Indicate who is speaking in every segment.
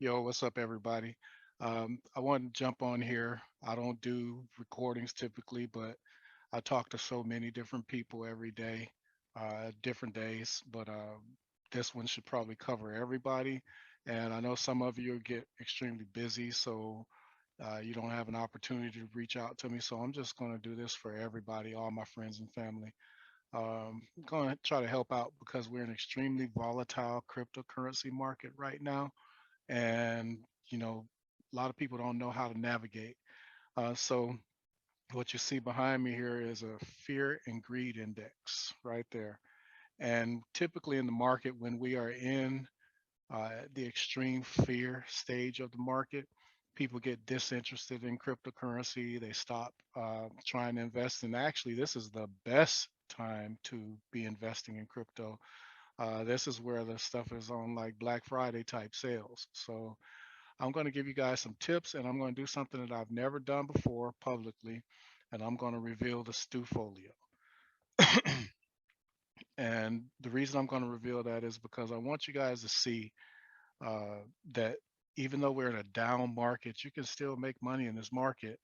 Speaker 1: Yo, what's up, everybody? I want to jump on here. I don't do recordings typically, but I talk to so many different people every day, different days. But this one should probably cover everybody. And I know some of you get extremely busy, so you don't have an opportunity to reach out to me. So I'm just going to do this for everybody, all my friends and family. I'm going to try to help out because we're in an extremely volatile cryptocurrency market right now, and you know a lot of people don't know how to navigate. So what you see behind me here is a fear and greed index right there. And typically in the market, when we are in the extreme fear stage of the market, people get disinterested in cryptocurrency. They stop trying to invest. And actually, this is the best time to be investing in crypto. This is where the stuff is on like Black Friday type sales. So I'm going to give you guys some tips, and I'm going to do something that I've never done before publicly, and I'm going to reveal the stew folio. And the reason I'm going to reveal that is because I want you guys to see uh, that even though we're in a down market, you can still make money in this market.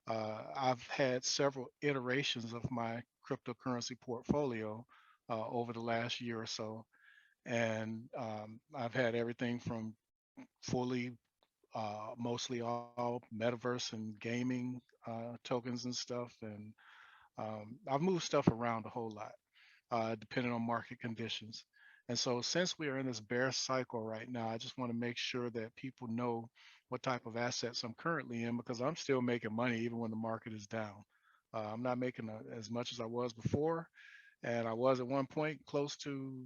Speaker 1: I've had several iterations of my cryptocurrency portfolio over the last year or so, and I've had everything from fully mostly all metaverse and gaming tokens and stuff. And I've moved stuff around a whole lot depending on market conditions. And so, since we are in this bear cycle right now, I just want to make sure that people know what type of assets I'm currently in because I'm still making money even when the market is down. I'm not making as much as I was before, and I was at one point close to,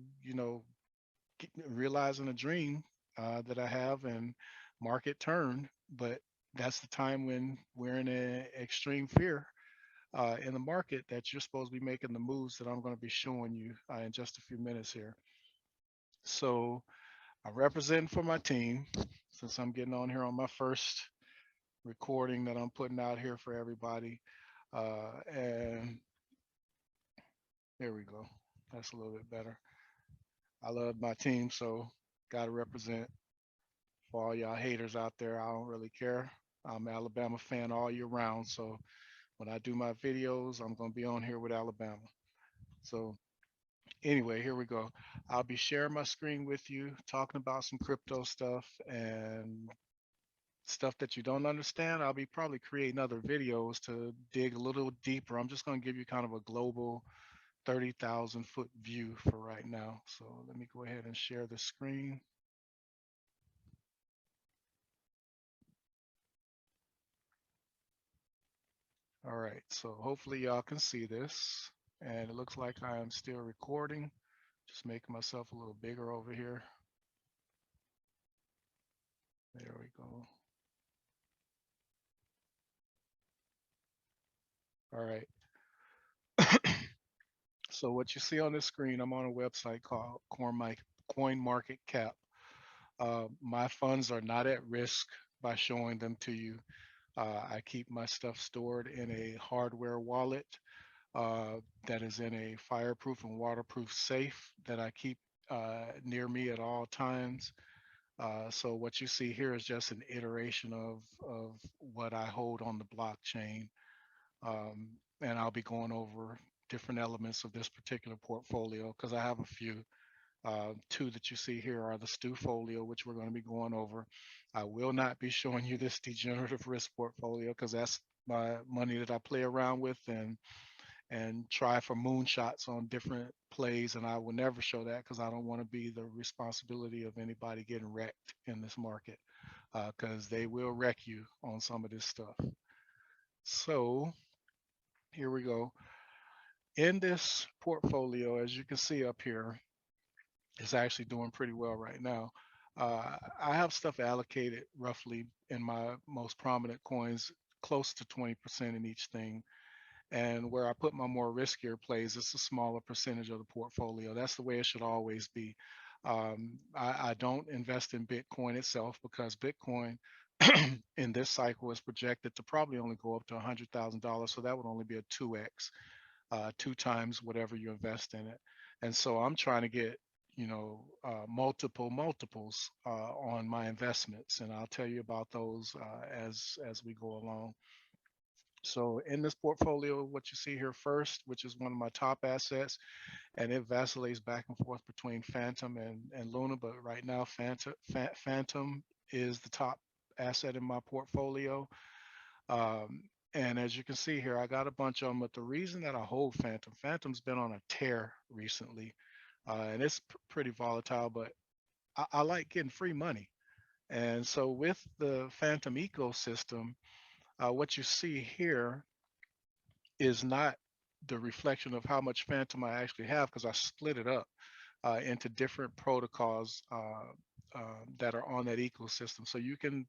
Speaker 1: realizing a dream that I have and market turn. But that's the time when we're in extreme fear in the market that you're supposed to be making the moves that I'm going to be showing you in just a few minutes here. So I'm representing for my team since I'm getting on here on my first recording that I'm putting out here for everybody. And there we go. That's a little bit better. I love my team, so got to represent. For all y'all haters out there, I don't really care. I'm an Alabama fan all year round. So when I do my videos, I'm going to be on here with Alabama. So anyway, here we go. I'll be sharing my screen with you, talking about some crypto stuff and stuff that you don't understand. I'll be probably creating other videos to dig a little deeper. I'm just going to give you kind of a global 30,000-foot view for right now. So let me go ahead and share the screen. All right, so hopefully y'all can see this. And it looks like I am still recording. Just making myself a little bigger over here. There we go. All right. So what you see on this screen, I'm on a website called CoinMarketCap. My funds are not at risk by showing them to you. I keep my stuff stored in a hardware wallet that is in a fireproof and waterproof safe that I keep near me at all times. So what you see here is just an iteration of what I hold on the blockchain. Um, and I'll be going over different elements of this particular portfolio because I have a few. Two that you see here are the stew folio, which we're going to be going over. I will not be showing you this degenerative risk portfolio because that's my money that I play around with and try for moonshots on different plays. And I will never show that because I don't want to be the responsibility of anybody getting wrecked in this market because they will wreck you on some of this stuff. So here we go. In this portfolio, as you can see up here, it's actually doing pretty well right now. I have stuff allocated roughly in my most prominent coins, close to 20% in each thing. And where I put my more riskier plays, it's a smaller percentage of the portfolio. That's the way it should always be. I don't invest in Bitcoin itself because Bitcoin in this cycle is projected to probably only go up to $100,000. So that would only be a 2x, two times whatever you invest in it. And so I'm trying to get, multiples on my investments, and I'll tell you about those as we go along. So in this portfolio, what you see here first, which is one of my top assets, and it vacillates back and forth between Phantom and Luna, but right now Phantom is the top asset in my portfolio. Um, and as you can see here, I got a bunch of them, but the reason that I hold Phantom's been on a tear recently, and it's pretty volatile, but I like getting free money. And so with the Phantom ecosystem, what you see here is not the reflection of how much Phantom I actually have because I split it up into different protocols that are on that ecosystem. So you can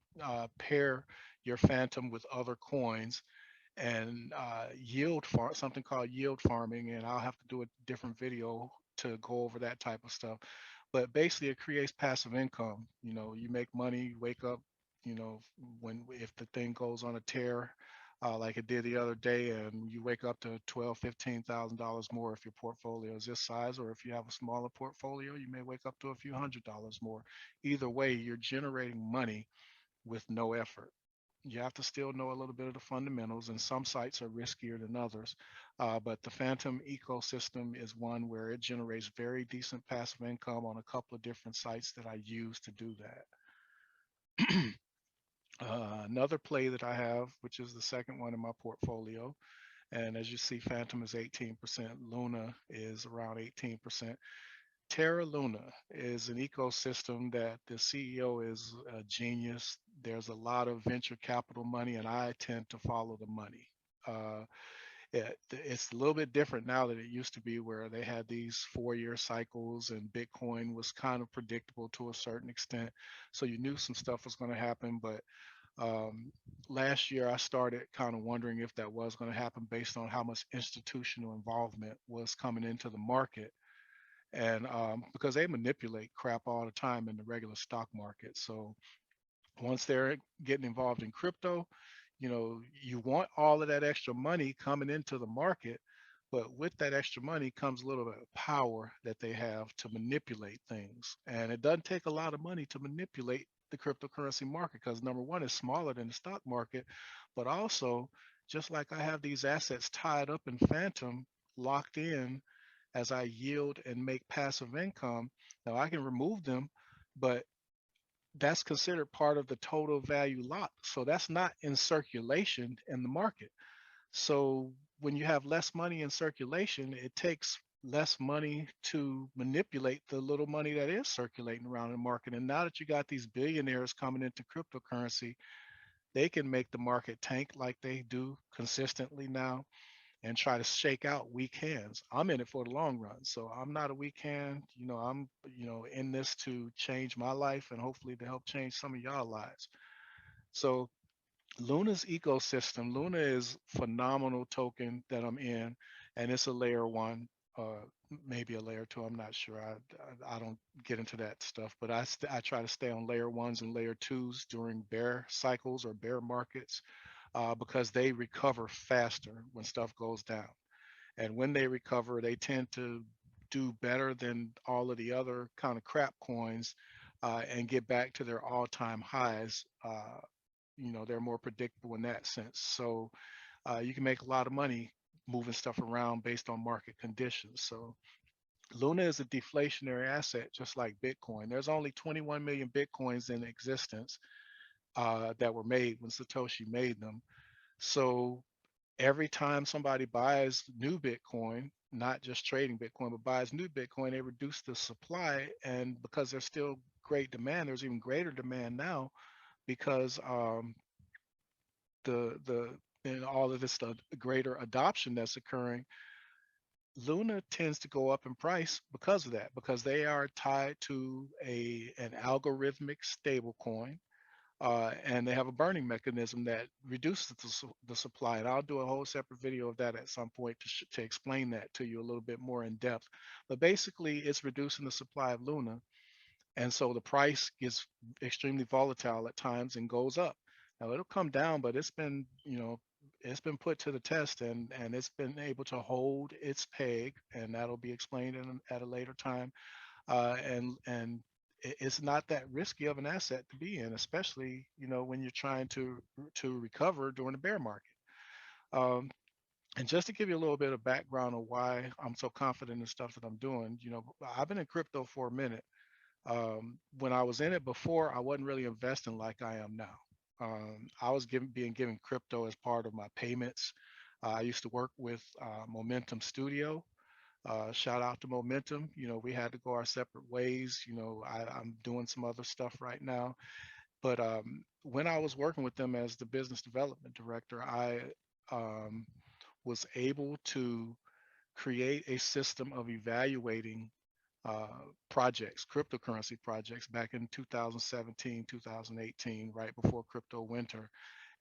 Speaker 1: pair your Phantom with other coins and something called yield farming, and I'll have to do a different video to go over that type of stuff. But basically, it creates passive income. You make money, you wake up, when if the thing goes on a tear, like it did the other day, and you wake up to 12, $15,000 more if your portfolio is this size, or if you have a smaller portfolio, you may wake up to a few $100s more. Either way, you're generating money with no effort. You have to still know a little bit of the fundamentals, and some sites are riskier than others. But the Phantom ecosystem is one where it generates very decent passive income on a couple of different sites that I use to do that. Another play that I have, which is the second one in my portfolio, and as you see, Phantom is 18%, Luna is around 18%. Terra Luna is an ecosystem that the CEO is a genius. There's a lot of venture capital money, and I tend to follow the money. Uh, it's a little bit different now than it used to be, where they had these 4-year cycles, and Bitcoin was kind of predictable to a certain extent. So you knew some stuff was going to happen, but um, last year I started kind of wondering if that was going to happen based on how much institutional involvement was coming into the market, and because they manipulate crap all the time in the regular stock market. So once they're getting involved in crypto, you want all of that extra money coming into the market, but with that extra money comes a little bit of power that they have to manipulate things. And it doesn't take a lot of money to manipulate the cryptocurrency market because number one, it's smaller than the stock market, but also just like I have these assets tied up in Phantom, locked in as I yield and make passive income. Now I can remove them, but that's considered part of the total value lock. So that's not in circulation in the market. So when you have less money in circulation, it takes less money to manipulate the little money that is circulating around the market. And now that you got these billionaires coming into cryptocurrency, they can make the market tank like they do consistently now and try to shake out weak hands. I'm in it for the long run. So I'm not a weak hand. I'm, in this to change my life and hopefully to help change some of y'all lives. So Luna's ecosystem, Luna is phenomenal token that I'm in, and it's a layer one, uh, maybe a layer two. I'm not sure. I don't get into that stuff, but I try to stay on layer ones and layer twos during bear cycles or bear markets because they recover faster when stuff goes down. And when they recover, they tend to do better than all of the other kind of crap coins and get back to their all-time highs. They're more predictable in that sense. So you can make a lot of money moving stuff around based on market conditions. So Luna is a deflationary asset, just like Bitcoin. There's only 21 million Bitcoins in existence that were made when Satoshi made them. So every time somebody buys new Bitcoin, not just trading Bitcoin, but buys new Bitcoin, they reduce the supply. And because there's still great demand, there's even greater demand now because the and all of this greater adoption that's occurring. Luna tends to go up in price because of that, because they are tied to an algorithmic stable coin, and they have a burning mechanism that reduces the supply. And I'll do a whole separate video of that at some point to explain that to you a little bit more in depth. But basically, it's reducing the supply of Luna, and so the price gets extremely volatile at times and goes up. Now it'll come down, but it's been put to the test, and it's been able to hold its peg, and that'll be explained at a later time. and it's not that risky of an asset to be in, especially when you're trying to recover during the bear market. Um, and just to give you a little bit of background of why I'm so confident in stuff that I'm doing, I've been in crypto for a minute. When I was in it before, I wasn't really investing like I am now. I was being given crypto as part of my payments. I used to work with Momentum Studio. Shout out to Momentum. We had to go our separate ways. I'm doing some other stuff right now. But when I was working with them as the business development director, I um, was able to create a system of evaluating uh, projects, cryptocurrency projects back in 2017, 2018, right before crypto winter.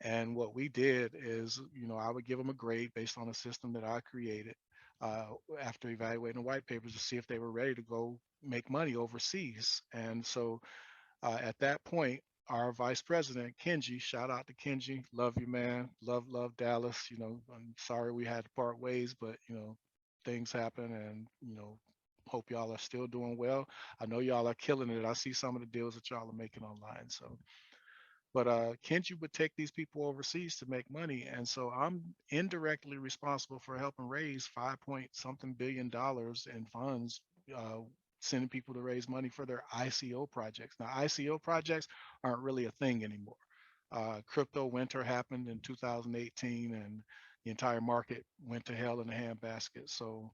Speaker 1: And what we did is, I would give them a grade based on a system that I created uh, after evaluating the white papers to see if they were ready to go make money overseas. And so at that point, our vice president, Kenji, shout out to Kenji, love you, man, love Dallas. I'm sorry we had to part ways, but things happen, and hope y'all are still doing well. I know y'all are killing it. I see some of the deals that y'all are making online. So, but Kenji would take these people overseas to make money, and so I'm indirectly responsible for helping raise 5 point something billion in funds, uh, sending people to raise money for their ICO projects. Now, ICO projects aren't really a thing anymore. Crypto winter happened in 2018, and the entire market went to hell in a handbasket. So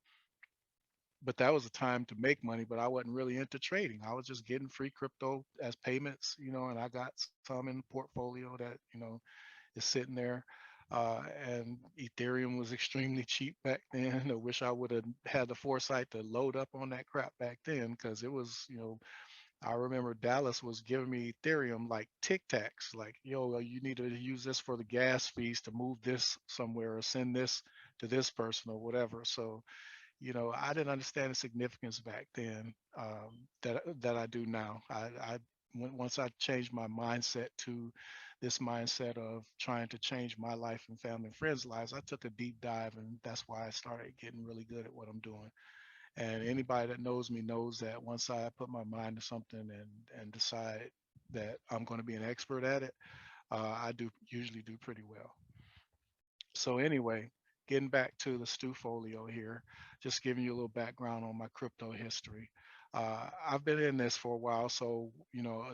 Speaker 1: but that was a time to make money, but I wasn't really into trading. I was just getting free crypto as payments, and I got some in the portfolio that, is sitting there. And Ethereum was extremely cheap back then. I wish I would have had the foresight to load up on that crap back then, because it was, I remember Dallas was giving me Ethereum like Tic Tacs, like, yo, you need to use this for the gas fees to move this somewhere or send this to this person or whatever. So, I didn't understand the significance back then, that I do now. Once I changed my mindset to this mindset of trying to change my life and family and friends' lives, I took a deep dive, and that's why I started getting really good at what I'm doing. And anybody that knows me knows that once I put my mind to something and decide that I'm going to be an expert at it, I do usually do pretty well. So anyway, getting back to the Stu Folio here, just giving you a little background on my crypto history. I've been in this for a while, so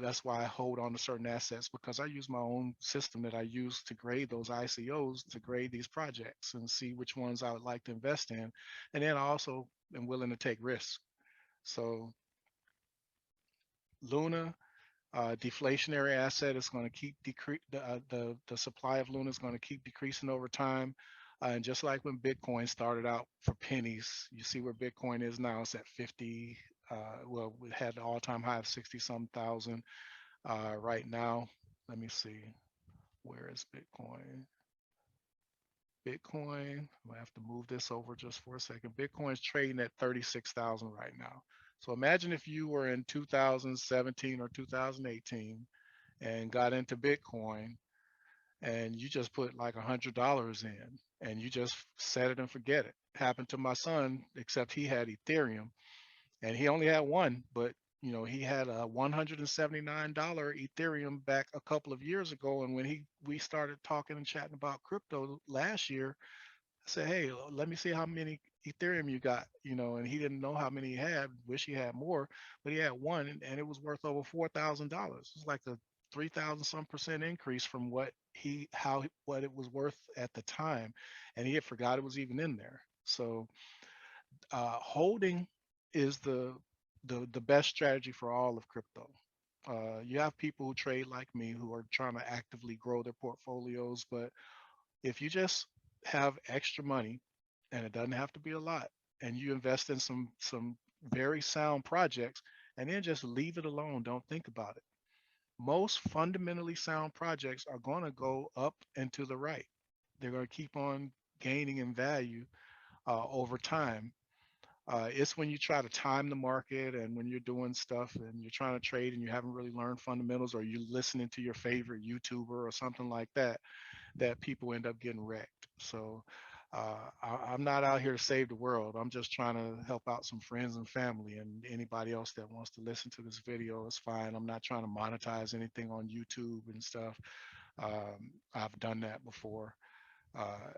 Speaker 1: that's why I hold on to certain assets, because I use my own system that I use to grade those ICOs, to grade these projects and see which ones I would like to invest in, and then I also am willing to take risks. So Luna, deflationary asset is going to keep the supply of Luna is going to keep decreasing over time. And just like when Bitcoin started out for pennies, you see where Bitcoin is now. It's at 50. Well, we had the all-time high of 60 some thousand right now. Let me see. Where is Bitcoin? Bitcoin, I have to move this over just for a second. Bitcoin's trading at 36,000 right now. So imagine if you were in 2017 or 2018 and got into Bitcoin, and you just put like $100 in and you just set it and forget it. Happened to my son, except he had Ethereum, and he only had one, but he had a $179 Ethereum back a couple of years ago. And when we started talking and chatting about crypto last year, I said, hey, let me see how many Ethereum you got, and he didn't know how many he had. Wish he had more, but he had one, and it was worth over $4,000. It's like a 3,000 some percent increase from what it was worth at the time, and he had forgot it was even in there. So holding is the best strategy for all of crypto. You have people who trade like me who are trying to actively grow their portfolios, but if you just have extra money, and it doesn't have to be a lot, and you invest in some very sound projects, and then just leave it alone, don't think about it. Most fundamentally sound projects are going to go up and to the right. They're going to keep on gaining in value over time. It's when you try to time the market, and when you're doing stuff and you're trying to trade and you haven't really learned fundamentals, or you're listening to your favorite YouTuber or something like that, that people end up getting wrecked. So I'm not out here to save the world. I'm just trying to help out some friends and family, and anybody else that wants to listen to this video is fine. I'm not trying to monetize anything on YouTube and stuff. I've done that before. Uh,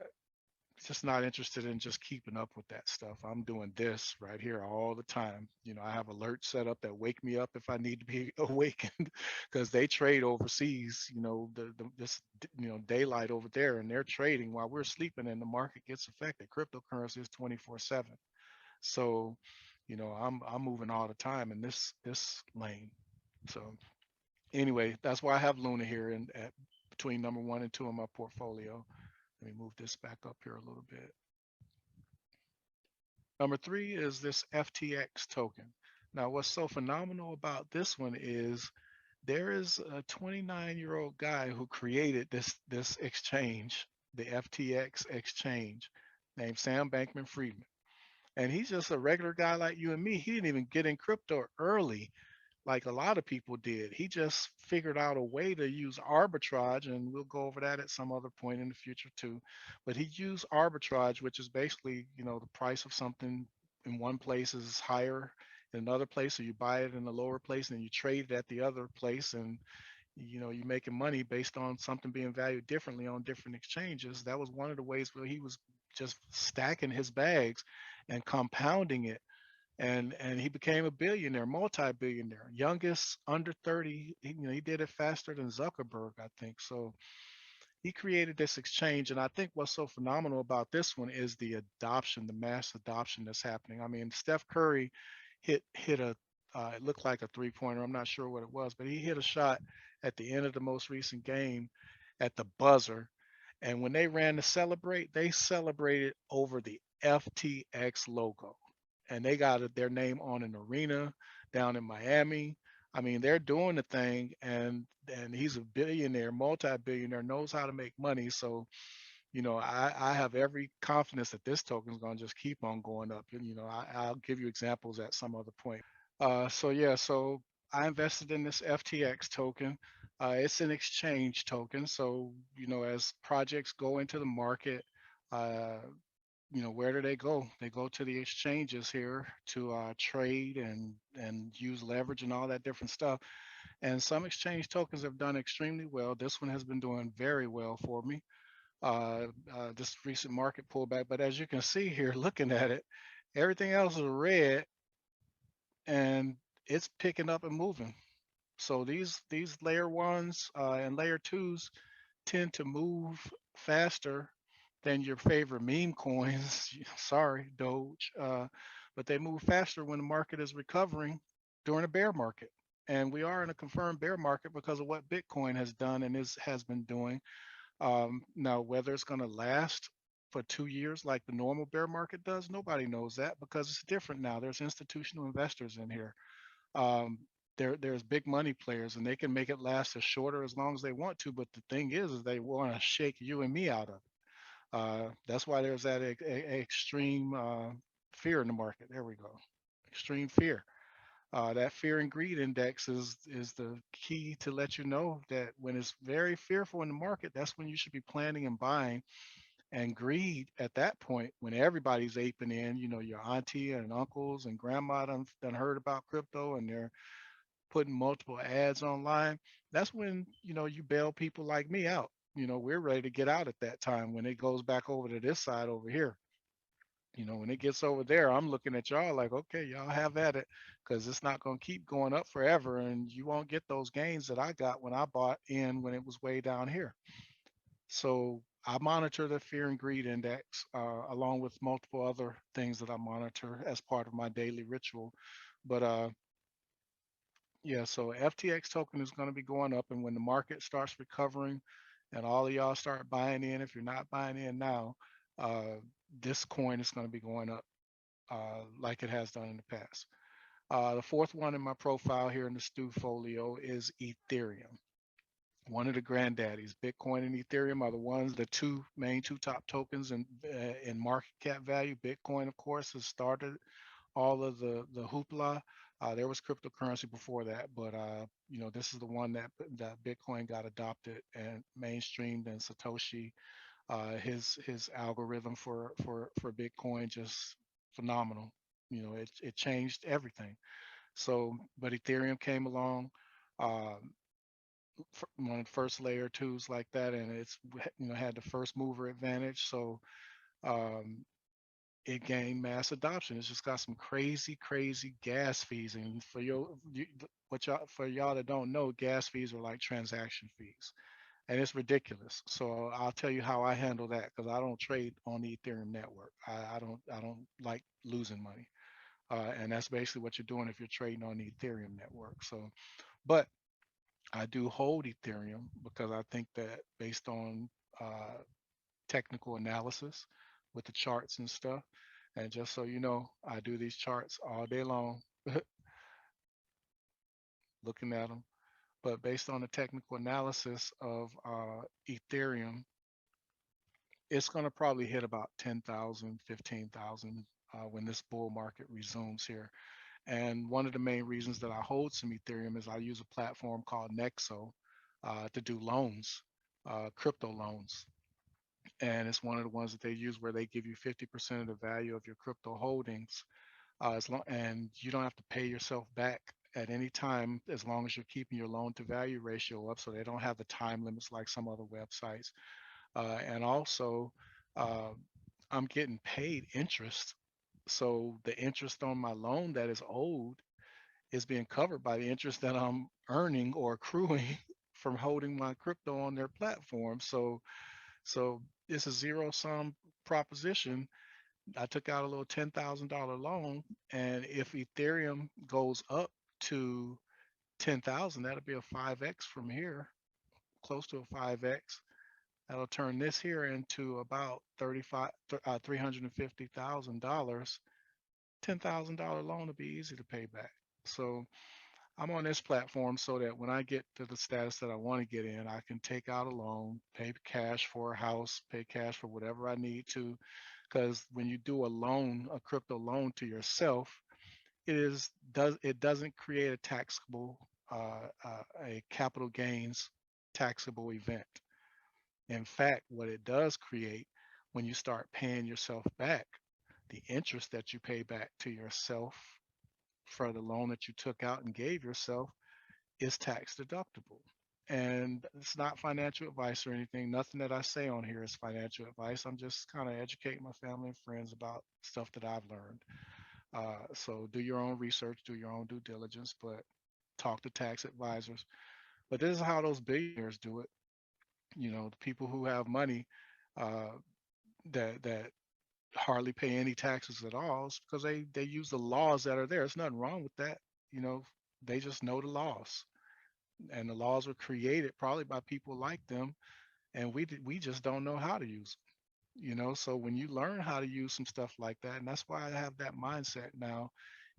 Speaker 1: just not interested in just keeping up with that stuff. I'm doing this right here all the time. I have alerts set up that wake me up if I need to be awakened because they trade overseas, daylight over there, and they're trading while we're sleeping and the market gets affected. Cryptocurrency is 24/7. So, I'm moving all the time in this lane. So anyway, that's why I have Luna here and at between number 1 and 2 in my portfolio. Let me move this back up here a little bit. Number 3 is this FTX token. Now, what's so phenomenal about this one is there is a 29-year-old guy who created this exchange, the FTX exchange, named Sam Bankman-Friedman. And he's just a regular guy like you and me. He didn't even get in crypto early like a lot of people did. He just figured out a way to use arbitrage, and we'll go over that at some other point in the future too. But he used arbitrage, which is basically, the price of something in one place is higher in another place, so you buy it in a lower place and you trade it at the other place, and you're making money based on something being valued differently on different exchanges. That was one of the ways where he was just stacking his bags and compounding it, and he became a billionaire, multi-billionaire, youngest under 30. He did it faster than Zuckerberg, I think. So he created this exchange, and I think what's so phenomenal about this one is the adoption, the mass adoption that's happening. I mean, Steph Curry hit a it looked like a three-pointer. I'm not sure what it was, but he hit a shot at the end of the most recent game at the buzzer. And when they ran to celebrate, they celebrated over the FTX logo. And they got their name on an arena down in Miami. I mean, they're doing the thing, and he's a billionaire, multi-billionaire, knows how to make money. So, I have every confidence that this token is going to just keep on going up. And, I'll give you examples at some other point. So yeah, so I invested in this FTX token. It's an exchange token. So, as projects go into the market, uh, where do they go? They go to the exchanges here to trade and use leverage and all that different stuff. And some exchange tokens have done extremely well. This one has been doing very well for me. This recent market pullback, but as you can see here, looking at it, everything else is red, and it's picking up and moving. So these layer ones and layer twos tend to move faster than your favorite meme coins. Sorry, Doge, but they move faster when the market is recovering during a bear market. And we are in a confirmed bear market because of what Bitcoin has done and has been doing. Now, whether it's going to last for 2 years like the normal bear market does, nobody knows that because it's different now. There's institutional investors in here. Um, there's big money players, and they can make it last as shorter as long as they want to. But the thing is they want to shake you and me out of it. That's why there's that extreme fear in the market. There we go. Extreme fear. That fear and greed index is the key to let you know that when it's very fearful in the market, that's when you should be planning and buying. And greed at that point, when everybody's aping in, your auntie and uncles and grandma done heard about crypto and they're putting multiple ads online, that's when, you bail people like me out. We're ready to get out at that time when it goes back over to this side over here. When it gets over there, I'm looking at y'all like, okay, y'all have at it, because it's not going to keep going up forever, and you won't get those gains that I got when I bought in when it was way down here. So I monitor the fear and greed index along with multiple other things that I monitor as part of my daily ritual. But yeah, so FTX token is going to be going up, and when the market starts recovering, and all of y'all start buying in, if you're not buying in now, uh, this coin is going to be going up like it has done in the past. The fourth one in my profile here in the Stu folio is Ethereum. One of the granddaddies. Bitcoin and Ethereum are the ones, the two top tokens in market cap value. Bitcoin, of course, has started all of the hoopla. There was cryptocurrency before that, but this is the one that Bitcoin got adopted and mainstreamed, and Satoshi. His algorithm for Bitcoin just phenomenal. It changed everything. So, but Ethereum came along, um, one of the first layer twos like that, and it's had the first mover advantage. So um, it gained mass adoption. It's just got some crazy, crazy gas fees, and what y'all for y'all that don't know, gas fees are like transaction fees, and it's ridiculous. So I'll tell you how I handle that because I don't trade on the Ethereum network. I don't like losing money, and that's basically what you're doing if you're trading on the Ethereum network. So, but I do hold Ethereum because I think that based on uh, technical analysis with the charts and stuff. And just so you know, I do these charts all day long, looking at them. But based on the technical analysis of Ethereum, it's going to probably hit about 10,000, 15,000 when this bull market resumes here. And one of the main reasons that I hold some Ethereum is I use a platform called Nexo to do loans, crypto loans. And it's one of the ones that they use where they give you 50% of the value of your crypto holdings, and you don't have to pay yourself back at any time as long as you're keeping your loan to value ratio up. So they don't have the time limits like some other websites. And also, uh, I'm getting paid interest. So the interest on my loan that is owed is being covered by the interest that I'm earning or accruing from holding my crypto on their platform. So it's a zero sum proposition. I took out a little $10,000 loan, and if Ethereum goes up to 10,000, that'll be a 5x from here, close to a 5x. That'll turn this here into about $350,000. $10,000 loan will be easy to pay back. So I'm on this platform so that when I get to the status that I want to get in, I can take out a loan, pay cash for a house, pay cash for whatever I need to. Because when you do a loan, a crypto loan to yourself, it doesn't create a taxable a capital gains taxable event. In fact, what it does create when you start paying yourself back, the interest that you pay back to yourself for the loan that you took out and gave yourself is tax deductible. And it's not financial advice or anything. Nothing that I say on here is financial advice. I'm just kind of educating my family and friends about stuff that I've learned. So do your own research, do your own due diligence, but talk to tax advisors. But this is how those billionaires do it. The people who have money uh, that hardly pay any taxes at all is because they use the laws that are there. There's nothing wrong with that. You know, they just know the laws, and the laws were created probably by people like them, and we just don't know how to use them. So when you learn how to use some stuff like that, and that's why I have that mindset now,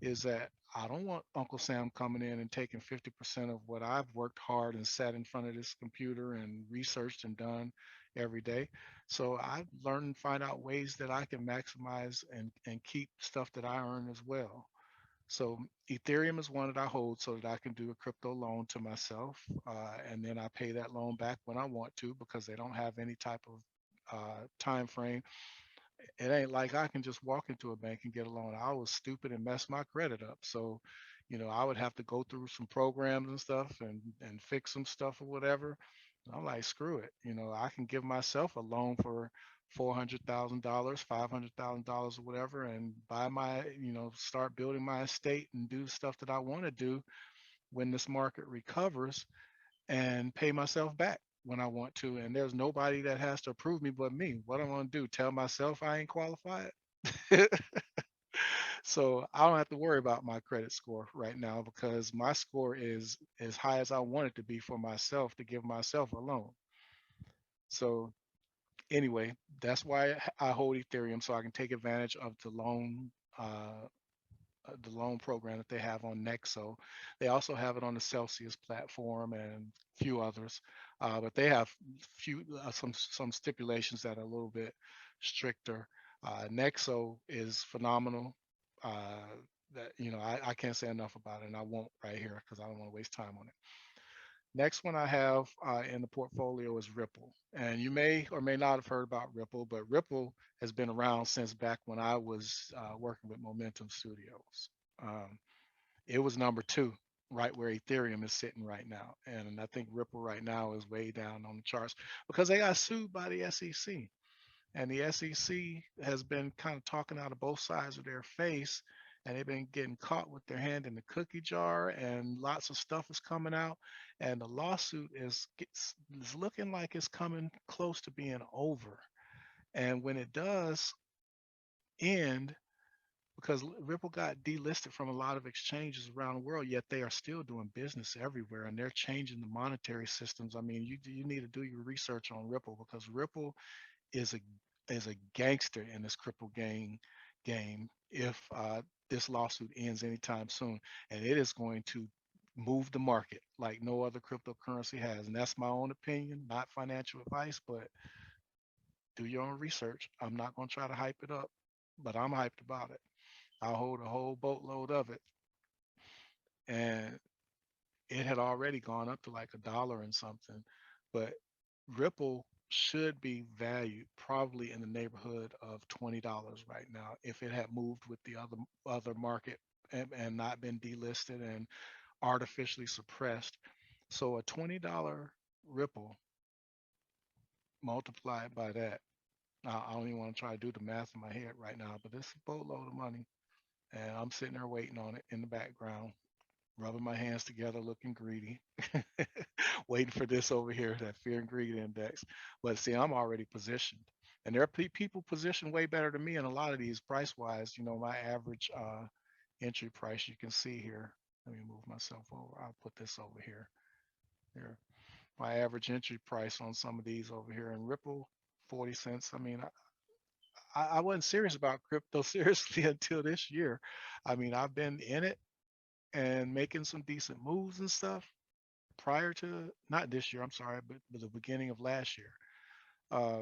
Speaker 1: is that I don't want Uncle Sam coming in and taking 50% of what I've worked hard and sat in front of this computer and researched and done every day. So I've learned and find out ways that I can maximize and keep stuff that I earn as well. So Ethereum is one that I hold so that I can do a crypto loan to myself, and then I pay that loan back when I want to because they don't have any type of time frame. It ain't like I can just walk into a bank and get a loan. I was stupid and messed my credit up. So, I would have to go through some programs and stuff and fix some stuff or whatever. I'm like, screw it. I can give myself a loan for $400,000, $500,000 or whatever, and buy start building my estate and do stuff that I want to do when this market recovers and pay myself back when I want to. And there's nobody that has to approve me but me. What am I gonna do? Tell myself I ain't qualified? So I don't have to worry about my credit score right now because my score is as high as I want it to be for myself to give myself a loan. So anyway, that's why I hold Ethereum so I can take advantage of uh, the loan program that they have on Nexo. They also have it on the Celsius platform and a few others, but they have some stipulations that are a little bit stricter. Nexo is phenomenal. That I can't say enough about it, and I won't right here because I don't want to waste time on it. Next one I have in the portfolio is Ripple. And you may or may not have heard about Ripple, but Ripple has been around since back when I was working with Momentum Studios. Um, it was number two, right where Ethereum is sitting right now. And I think Ripple right now is way down on the charts because they got sued by the SEC. And the SEC has been kind of talking out of both sides of their face, and they've been getting caught with their hand in the cookie jar, and lots of stuff is coming out. And the lawsuit is looking like it's coming close to being over. And when it does end, because Ripple got delisted from a lot of exchanges around the world, yet they are still doing business everywhere, and they're changing the monetary systems. I mean, you need to do your research on Ripple because Ripple is a gangster in this crypto game if this lawsuit ends anytime soon, and it is going to move the market like no other cryptocurrency has. And that's my own opinion, not financial advice, but do your own research. I'm not going to try to hype it up, but I'm hyped about it. I'll hold a whole boatload of it, and it had already gone up to like $1 and something, but Ripple should be valued probably in the neighborhood of $20 right now if it had moved with the other market and not been delisted and artificially suppressed. So a $20 Ripple multiplied by that. I don't even want to try to do the math in my head right now, but it's a boatload of money. And I'm sitting there waiting on it in the background, rubbing my hands together, looking greedy, waiting for this over here, that fear and greed index. But see, I'm already positioned. And there are people positioned way better than me in a lot of these price wise. You know, my average entry price you can see here. Let me move myself over. I'll put this over here. Here. My average entry price on some of these over here in Ripple, 40 cents. I mean, I wasn't serious about crypto seriously until this year. I mean, I've been in it and making some decent moves and stuff prior to not this year, I'm sorry, but the beginning of last year uh,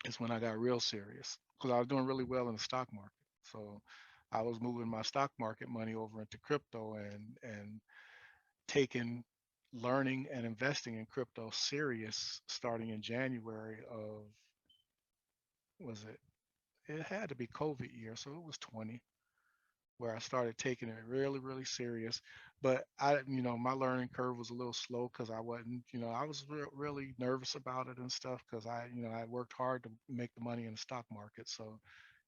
Speaker 1: is when I got real serious because I was doing really well in the stock market. So I was moving my stock market money over into crypto and taking learning and investing in crypto serious starting in January of was it? It had to be COVID year, so it was 20 where I started taking it really, really serious. But my learning curve was a little slow because I wasn't, I was really nervous about it and stuff because I worked hard to make the money in the stock market. So,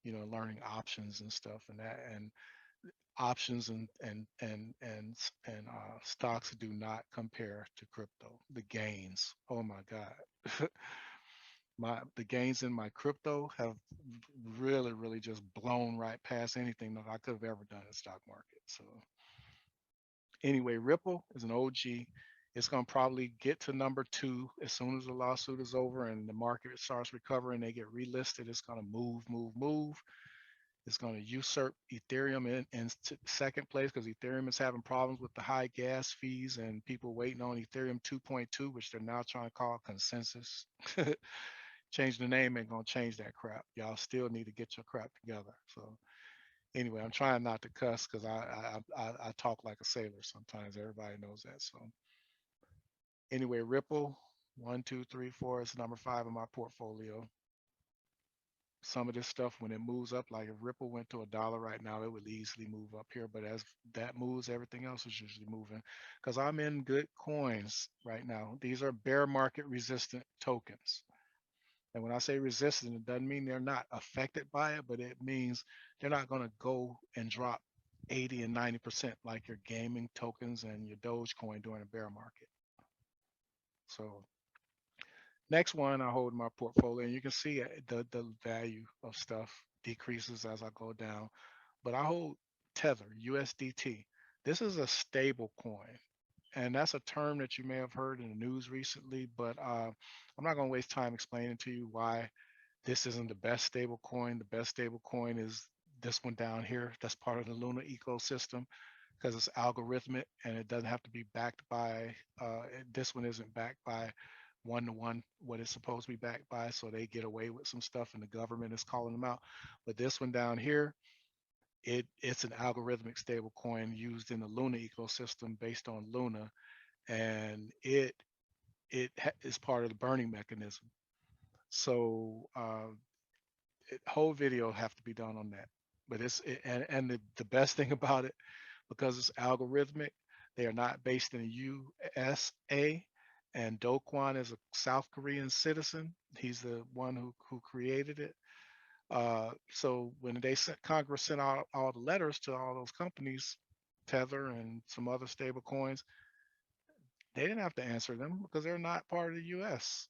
Speaker 1: learning options and stuff and that and options and stocks do not compare to crypto. The gains, oh my God. The gains in my crypto have really, really just blown right past anything that I could have ever done in the stock market. So anyway, Ripple is an OG. It's going to probably get to number two as soon as the lawsuit is over and the market starts recovering. They get relisted. It's going to move, move, move. It's going to usurp Ethereum in second place because Ethereum is having problems with the high gas fees and people waiting on Ethereum 2.2, which they're now trying to call consensus. Change the name ain't gonna change that crap. Y'all still need to get your crap together. So anyway, I'm trying not to cuss because I talk like a sailor sometimes. Everybody knows that. So anyway, Ripple 1, 2, 3, 4 is number five in my portfolio. Some of this stuff when it moves up, like if Ripple went to $1 right now, it would easily move up here. But as that moves, everything else is usually moving because I'm in good coins right now. These are bear market resistant tokens. And when I say resistant, it doesn't mean they're not affected by it, but it means they're not going to go and drop 80 and 90% like your gaming tokens and your Dogecoin during a bear market. So next one I hold in my portfolio, and you can see the value of stuff decreases as I go down. But I hold Tether, USDT. This is a stable coin. And that's a term that you may have heard in the news recently, but I'm not going to waste time explaining to you why this isn't the best stable coin. The best stable coin is this one down here. That's part of the Luna ecosystem because it's algorithmic and it doesn't have to be backed by, this one isn't backed by one to one what it's supposed to be backed by. So they get away with some stuff and the government is calling them out. But this one down here, it's an algorithmic stable coin used in the Luna ecosystem based on Luna and is part of the burning mechanism. So whole video have to be done on that. But and the best thing about it, because it's algorithmic, they are not based in the USA. And Do Kwon is a South Korean citizen. He's the one who created it. So when they sent Congress sent out all the letters to all those companies, Tether and some other stable coins, they didn't have to answer them because they're not part of the US.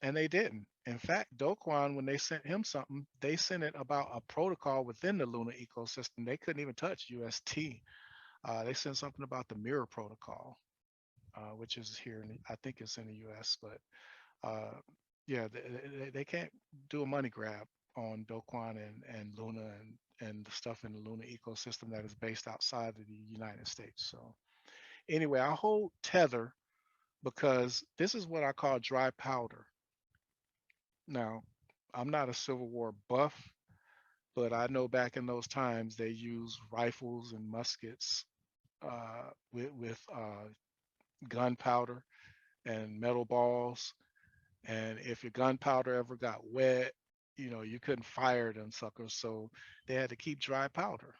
Speaker 1: And they didn't. In fact, Do Kwon, when they sent him something, they sent it about a protocol within the Luna ecosystem. They couldn't even touch UST. They sent something about the Mirror Protocol, which is here. I think it's in the US, but uh, yeah, they can't do a money grab on Do Kwon and Luna and the stuff in the Luna ecosystem that is based outside of the United States. So anyway, I hold Tether because this is what I call dry powder. Now, I'm not a Civil War buff, but I know back in those times they used rifles and muskets with gunpowder and metal balls. And if your gunpowder ever got wet, you couldn't fire them suckers. So they had to keep dry powder.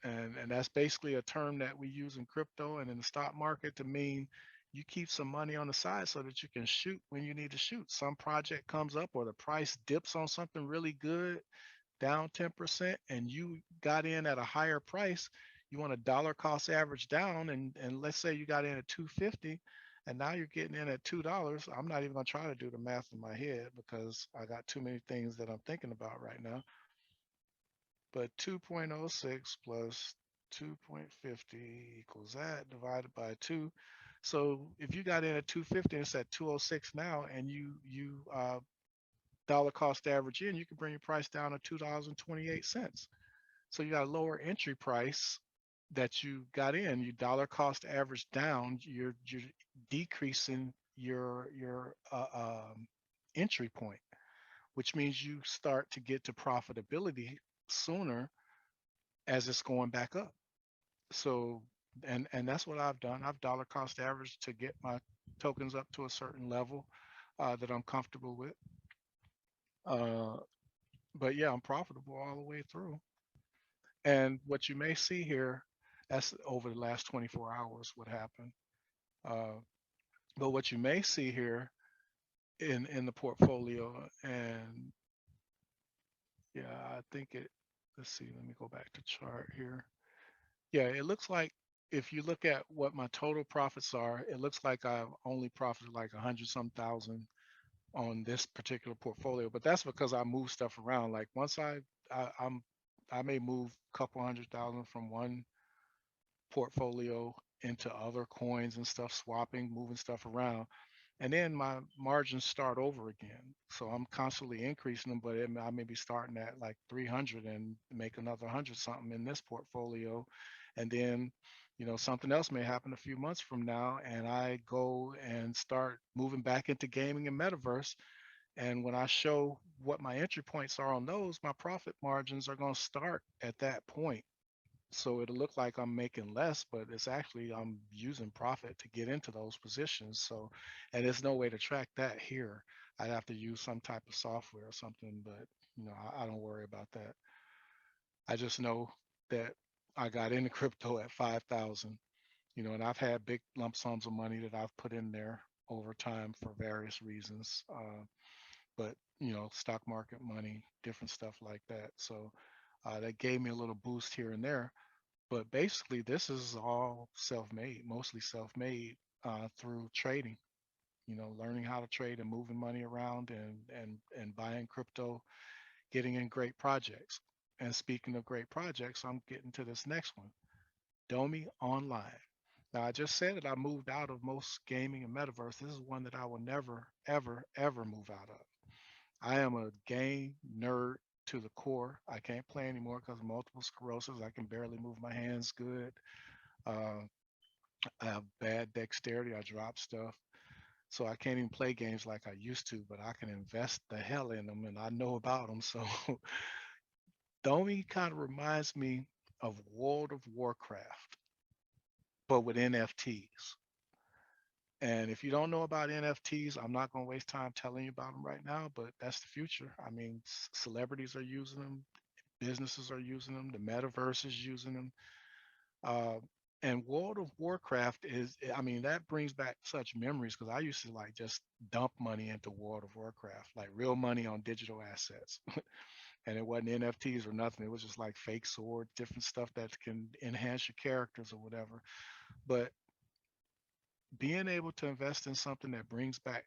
Speaker 1: And that's basically a term that we use in crypto and in the stock market to mean you keep some money on the side so that you can shoot when you need to shoot. Some project comes up or the price dips on something really good, down 10%, and you got in at a higher price. You want a dollar cost average down, and let's say you got in at 250 and now you're getting in at $2. I'm not even going to try to do the math in my head because I got too many things that I'm thinking about right now. But 2.06 plus 2.50 equals that divided by 2. So if you got in at 250 and it's at 206 now, and you dollar cost average in, you can bring your price down to $2.28. So you got a lower entry price that you got in. You dollar cost average down. You're decreasing your entry point, which means you start to get to profitability sooner as it's going back up. So and that's what I've done. I've dollar cost average to get my tokens up to a certain level that I'm comfortable with. Uh, but yeah, I'm profitable all the way through. And what you may see here, that's over the last 24 hours what happened. Uh, but what you may see here in the portfolio, and yeah, I think it. Let's see. Let me go back to chart here. Yeah, it looks like if you look at what my total profits are, it looks like I've only profited like 100 some thousand on this particular portfolio. But that's because I move stuff around. Like once I may move a couple 100,000 from one portfolio into other coins and stuff, swapping, moving stuff around. And then my margins start over again. So I'm constantly increasing them, but I may be starting at like 300 and make another 100 something in this portfolio. And then, something else may happen a few months from now, and I go and start moving back into gaming and metaverse. And when I show what my entry points are on those, my profit margins are going to start at that point. So it'll look like I'm making less, but it's actually I'm using profit to get into those positions. So, and there's no way to track that here. I'd have to use some type of software or something, but I don't worry about that. I just know that I got into crypto at 5,000, and I've had big lump sums of money that I've put in there over time for various reasons. But stock market money, different stuff like that. So that gave me a little boost here and there, but basically, this is all self-made, mostly self-made through trading. Learning how to trade and moving money around and buying crypto, getting in great projects. And speaking of great projects, I'm getting to this next one, Domi Online. Now, I just said that I moved out of most gaming and metaverse. This is one that I will never, ever, ever move out of. I am a game nerd to the core. I can't play anymore because of multiple sclerosis. I can barely move my hands good. Uh, I have bad dexterity. I drop stuff. So I can't even play games like I used to, but I can invest the hell in them and I know about them. So Domi kind of reminds me of World of Warcraft, but with NFTs. And if you don't know about NFTs, I'm not going to waste time telling you about them right now, but that's the future. I mean, celebrities are using them, businesses are using them, the metaverse is using them. Uh, and World of Warcraft is, I mean, that brings back such memories because I used to like just dump money into World of Warcraft, like real money on digital assets. And it wasn't NFTs or nothing. It was just like fake swords, different stuff that can enhance your characters or whatever. But being able to invest in something that brings back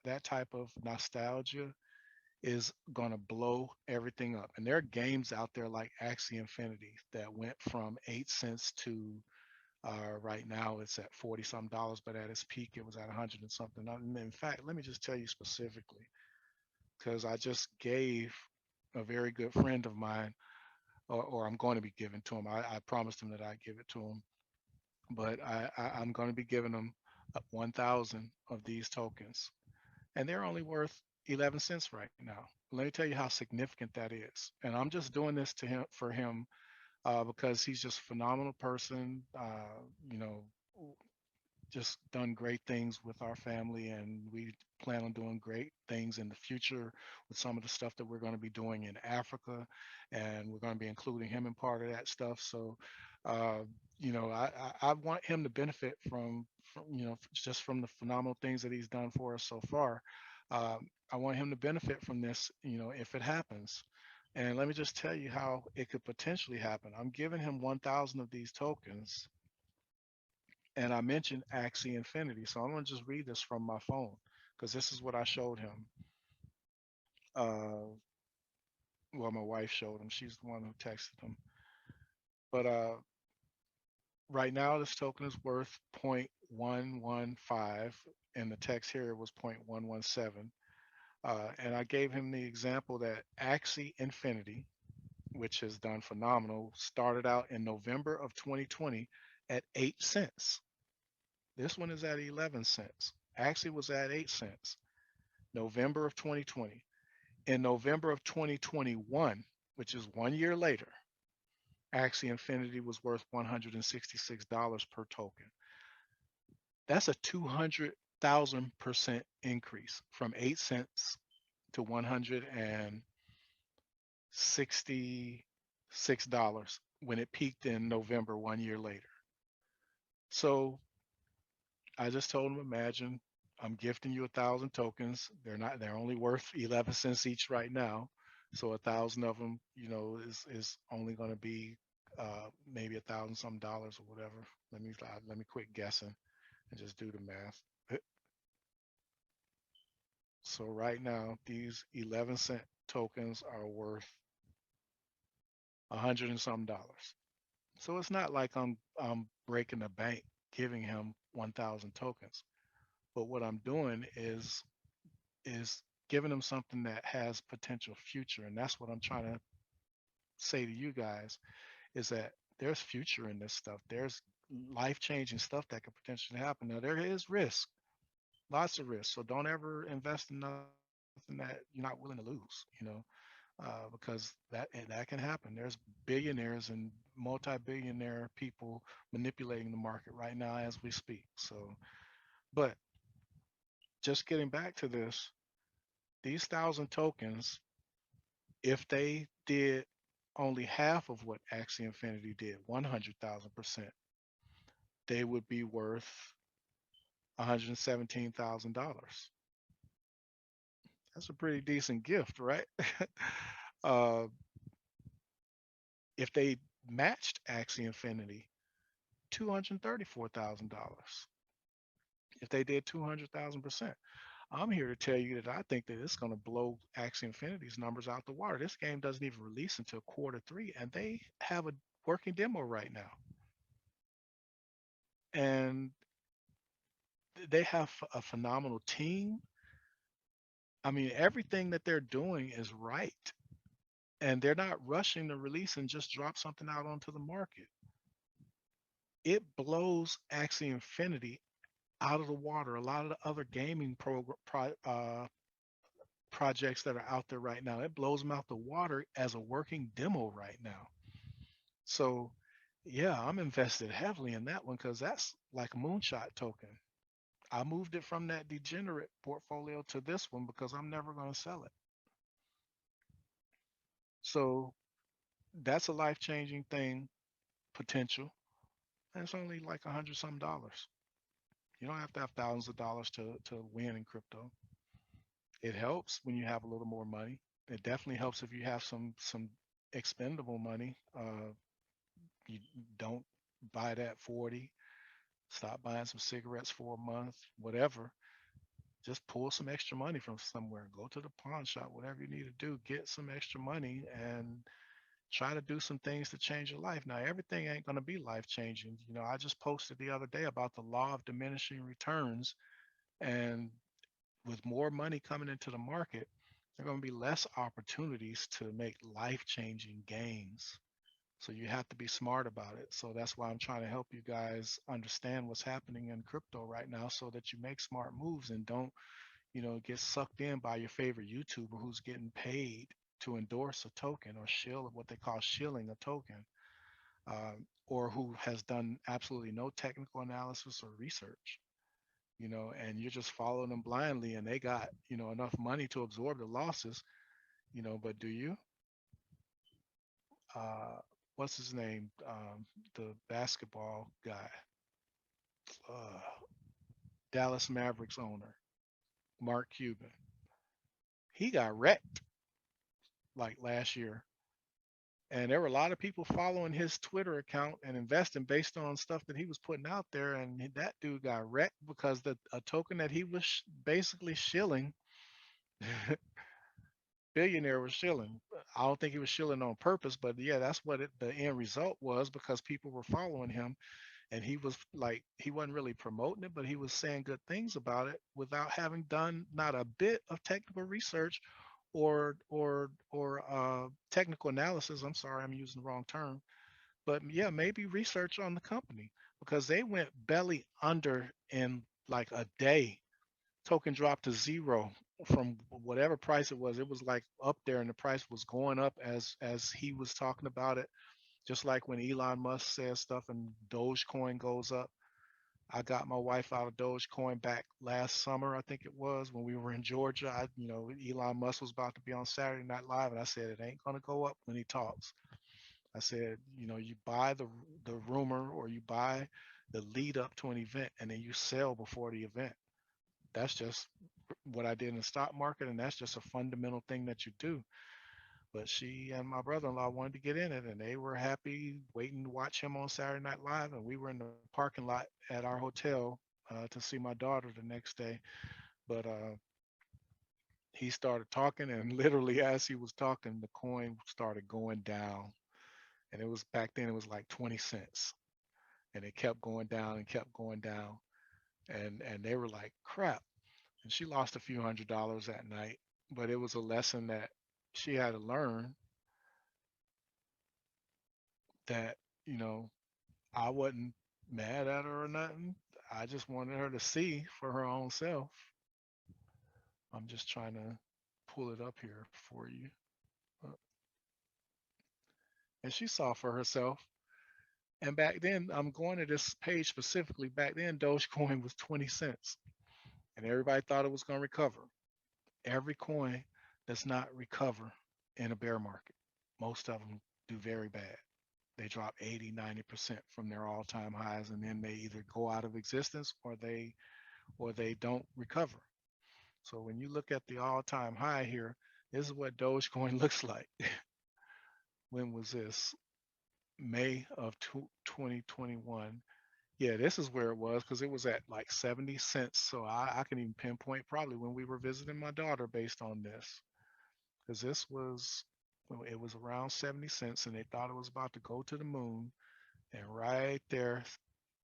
Speaker 1: that type of nostalgia is going to blow everything up. And there are games out there like Axie Infinity that went from 8 cents to right now it's at 40 some dollars, but at its peak it was at 100 and something. In fact, let me just tell you specifically because I just gave a very good friend of mine, or I'm going to be giving to him. I promised him that I'd give it to him, but I'm going to be giving him 1,000 of these tokens, and they're only worth 11 cents right now. Let me tell you how significant that is. And I'm just doing this to him for him because he's just a phenomenal person. You know, just done great things with our family, and we plan on doing great things in the future with some of the stuff that we're going to be doing in Africa, and we're going to be including him in part of that stuff. So, uh, I want him to benefit from just from the phenomenal things that he's done for us so far. I want him to benefit from this, if it happens. And let me just tell you how it could potentially happen. I'm giving him 1,000 of these tokens, and I mentioned Axie Infinity. So I'm going to just read this from my phone because this is what I showed him. Uh, well, my wife showed him. She's the one who texted him. But right now, this token is worth 0.115, and the text here was 0.117. And I gave him the example that Axie Infinity, which has done phenomenal, started out in November of 2020 at 8 cents. This one is at 11 cents. Axie was at 8 cents. November of 2020. In November of 2021, which is 1 year later, Axie Infinity was worth $166 per token. That's a 200,000% increase from 8 cents to $166 when it peaked in November 1 year later. So I just told him, imagine I'm gifting you 1,000 tokens. They're only worth 11 cents each right now. So 1,000 of them, is only going to be maybe 1,000 some dollars or whatever. Let me quit guessing and just do the math. So right now, these 11-cent tokens are worth 100 and some dollars. So it's not like I'm breaking the bank giving him 1,000 tokens. But what I'm doing is giving them something that has potential future. And that's what I'm trying to say to you guys is that there's future in this stuff. There's life-changing stuff that could potentially happen. Now there is risk, lots of risk. So don't ever invest in nothing that you're not willing to lose, because that can happen. There's billionaires and multi-billionaire people manipulating the market right now as we speak. So, but just getting back to this, these 1,000 tokens, if they did only half of what Axie Infinity did, 100,000%, they would be worth $117,000. That's a pretty decent gift, right? uh, if they matched Axie Infinity, $234,000. If they did 200,000%. I'm here to tell you that I think that it's going to blow Axie Infinity's numbers out the water. This game doesn't even release until quarter 3, and they have a working demo right now. And they have a phenomenal team. I mean, everything that they're doing is right. And they're not rushing to release and just drop something out onto the market. It blows Axie Infinity out of the water. A lot of the other gaming projects that are out there right now, it blows them out the water as a working demo right now. So, yeah, I'm invested heavily in that one because that's like a moonshot token. I moved it from that degenerate portfolio to this one because I'm never going to sell it. So that's a life changing thing, potential. And it's only like 100 some dollars. You don't have to have thousands of dollars to win in crypto. It helps when you have a little more money. It definitely helps if you have some expendable money. You don't buy that 40. Stop buying some cigarettes for a month, whatever. Just pull some extra money from somewhere. Go to the pawn shop, whatever you need to do. Get some extra money and try to do some things to change your life. Now, everything ain't going to be life changing. I just posted the other day about the law of diminishing returns. And with more money coming into the market, there are going to be less opportunities to make life changing gains. So you have to be smart about it. So that's why I'm trying to help you guys understand what's happening in crypto right now so that you make smart moves and don't, get sucked in by your favorite YouTuber who's getting paid to endorse a token or shill what they call shilling a token, or who has done absolutely no technical analysis or research, and you're just following them blindly and they got, enough money to absorb the losses, but do you? Uh, what's his name? The basketball guy, uh, Dallas Mavericks owner, Mark Cuban. He got wrecked like last year. And there were a lot of people following his Twitter account and investing based on stuff that he was putting out there. And that dude got wrecked because a token that he was basically shilling, Billionaire was shilling. I don't think he was shilling on purpose, but yeah, that's what the end result was because people were following him. And he was like, he wasn't really promoting it, but he was saying good things about it without having done not a bit of technical research or technical analysis. I'm sorry, I'm using the wrong term, but yeah, maybe research on the company because they went belly under in like a day. Token dropped to zero from whatever price it was. It was like up there, and the price was going up as he was talking about it. Just like when Elon Musk says stuff and Dogecoin goes up. I got my wife out of Dogecoin back last summer, I think it was, when we were in Georgia. Elon Musk was about to be on Saturday Night Live, and I said it ain't gonna go up when he talks. I said, you buy the rumor or you buy the lead up to an event, and then you sell before the event. That's just what I did in the stock market, and that's just a fundamental thing that you do. But she and my brother-in-law wanted to get in it, and they were happy waiting to watch him on Saturday Night Live. And we were in the parking lot at our hotel to see my daughter the next day. But he started talking, and literally as he was talking, the coin started going down. And it was back then, it was like 20 cents, and it kept going down and kept going down. And they were like, crap. And she lost a few $100s that night, but it was a lesson that she had to learn that, you know, I wasn't mad at her or nothing. I just wanted her to see for her own self. I'm just trying to pull it up here for you. Uh, And she saw for herself. And back then, I'm going to this page specifically. Back then, Dogecoin was 20 cents, and everybody thought it was going to recover. Every coin does not recover in a bear market. Most of them do very bad. They drop 80, 90% from their all-time highs, and then they either go out of existence or they don't recover. So when you look at the all-time high here, this is what Dogecoin looks like. When was this? May of 2021. Yeah, this is where it was because it was at like 70 cents. So I can even pinpoint probably when we were visiting my daughter based on this. Because this was, well, it was around 70 cents and they thought it was about to go to the moon. And right there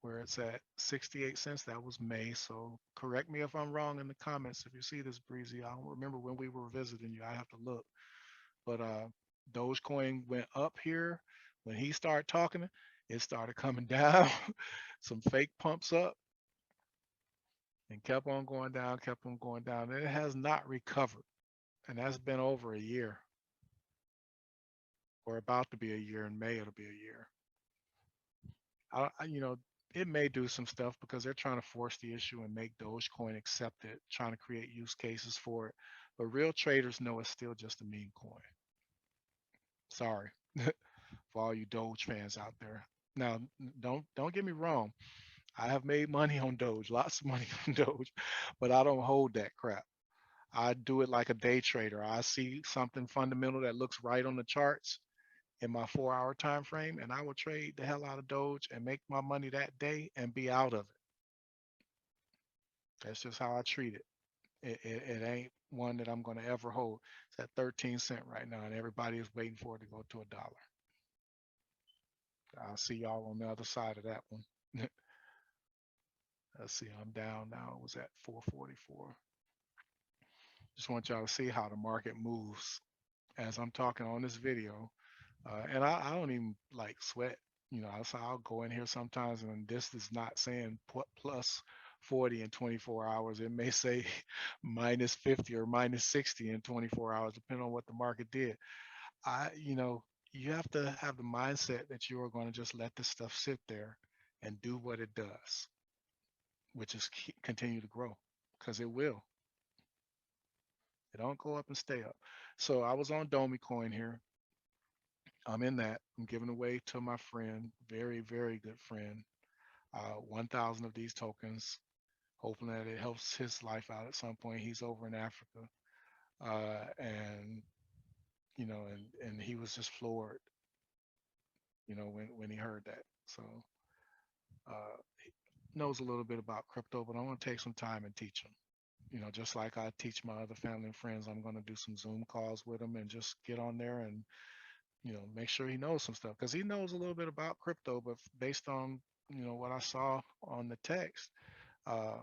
Speaker 1: where it's at 68 cents, that was May. So correct me if I'm wrong in the comments. If you see this, Breezy, I don't remember when we were visiting you. I have to look. But Dogecoin went up here. When he started talking, it started coming down. Some fake pumps up and kept on going down, kept on going down. And it has not recovered. And that's been over a year, or about to be a year. In May, it'll be a year. I, you know, it may do some stuff because they're trying to force the issue and make Dogecoin accepted, trying to create use cases for it. But real traders know it's still just a meme coin. Sorry for all you Doge fans out there. Now, don't get me wrong. I have made money on Doge, lots of money on Doge, but I don't hold that crap. I do it like a day trader. I see something fundamental that looks right on the charts in my 4 hour time frame, and I will trade the hell out of Doge and make my money that day and be out of it. That's just how I treat it. It ain't one that I'm going to ever hold. It's at 13 cents right now, and everybody is waiting for it to go to $1. I'll see y'all on the other side of that one. Let's see, I'm down now. It was at 444. Just want y'all to see how the market moves as I'm talking on this video. And I don't even like sweat. So I'll go in here sometimes, and this is not saying plus 40 in 24 hours. It may say minus 50 or minus 60 in 24 hours, depending on what the market did. You have to have the mindset that you are going to just let this stuff sit there and do what it does, which is continue to grow, because it will. It don't go up and stay up. So I was on Domi Coin here. I'm in that. I'm giving away to my friend, very, very good friend, 1,000 of these tokens, hoping that it helps his life out at some point. He's over in Africa. And, and he was just floored, when he heard that. So he knows a little bit about crypto, but I want to take some time and teach him. Just like I teach my other family and friends, I'm going to do some Zoom calls with him and just get on there and make sure he knows some stuff, because he knows a little bit about crypto, but based on what I saw on the text, uh,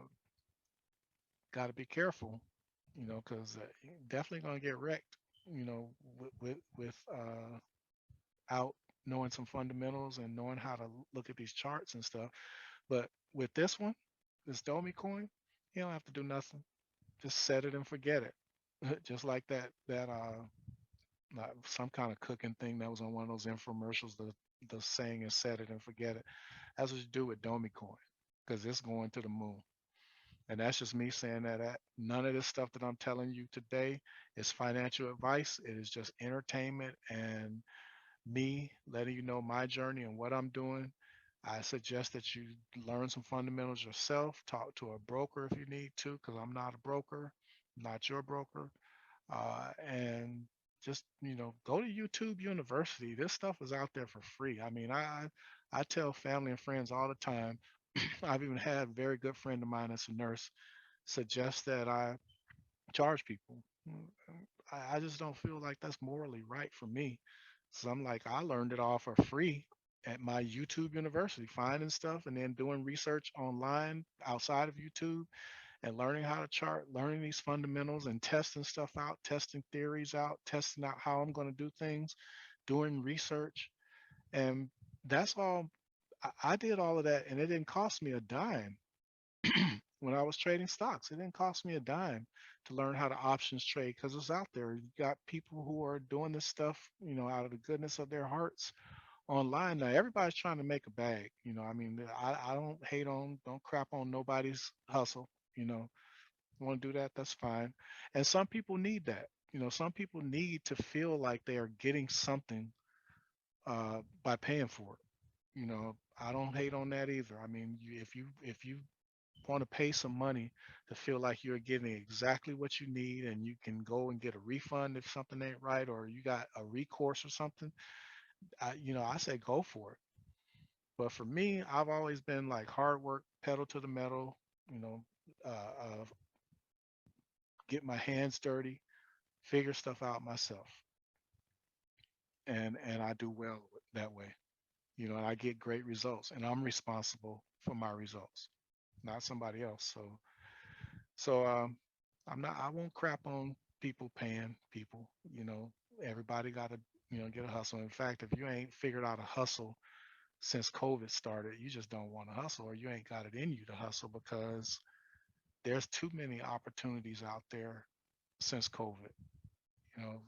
Speaker 1: got to be careful, because definitely gonna get wrecked, with out knowing some fundamentals and knowing how to look at these charts and stuff. But with this one, this Domi coin, you don't have to do nothing. Just set it and forget it. Just like some kind of cooking thing that was on one of those infomercials. The saying is set it and forget it. That's what you do with Domi coin, because it's going to the moon. And that's just me saying that none of this stuff that I'm telling you today is financial advice. It is just entertainment and me letting you know my journey and what I'm doing. I suggest that you learn some fundamentals yourself. Talk to a broker if you need to, because I'm not a broker, not your broker. And just go to YouTube University. This stuff is out there for free. I mean, I tell family and friends all the time. I've even had a very good friend of mine that's a nurse suggest that I charge people. I just don't feel like that's morally right for me. So I'm like, I learned it all for free at my YouTube University, finding stuff and then doing research online outside of YouTube and learning how to chart, learning these fundamentals and testing stuff out, testing theories out, testing out how I'm going to do things, doing research. And that's all. I did all of that, and it didn't cost me a dime. When I was trading stocks, it didn't cost me a dime to learn how to options trade, because it's out there. You got people who are doing this stuff, out of the goodness of their hearts online. Now everybody's trying to make a bag. I mean, I don't crap on nobody's hustle. Want to do that, that's fine. And some people need that. Some people need to feel like they are getting something by paying for it. I don't hate on that either. I mean, if you want to pay some money to feel like you're getting exactly what you need, and you can go and get a refund if something ain't right, or you got a recourse or something, I say go for it. But for me, I've always been like hard work, pedal to the metal, you know, uh, get my hands dirty, figure stuff out myself, and I do well that way. And I get great results, and I'm responsible for my results, not somebody else. So I won't crap on people paying people. Everybody got to get a hustle. In fact, if you ain't figured out a hustle since COVID started, you just don't want to hustle, or you ain't got it in you to hustle, because there's too many opportunities out there since COVID. You know,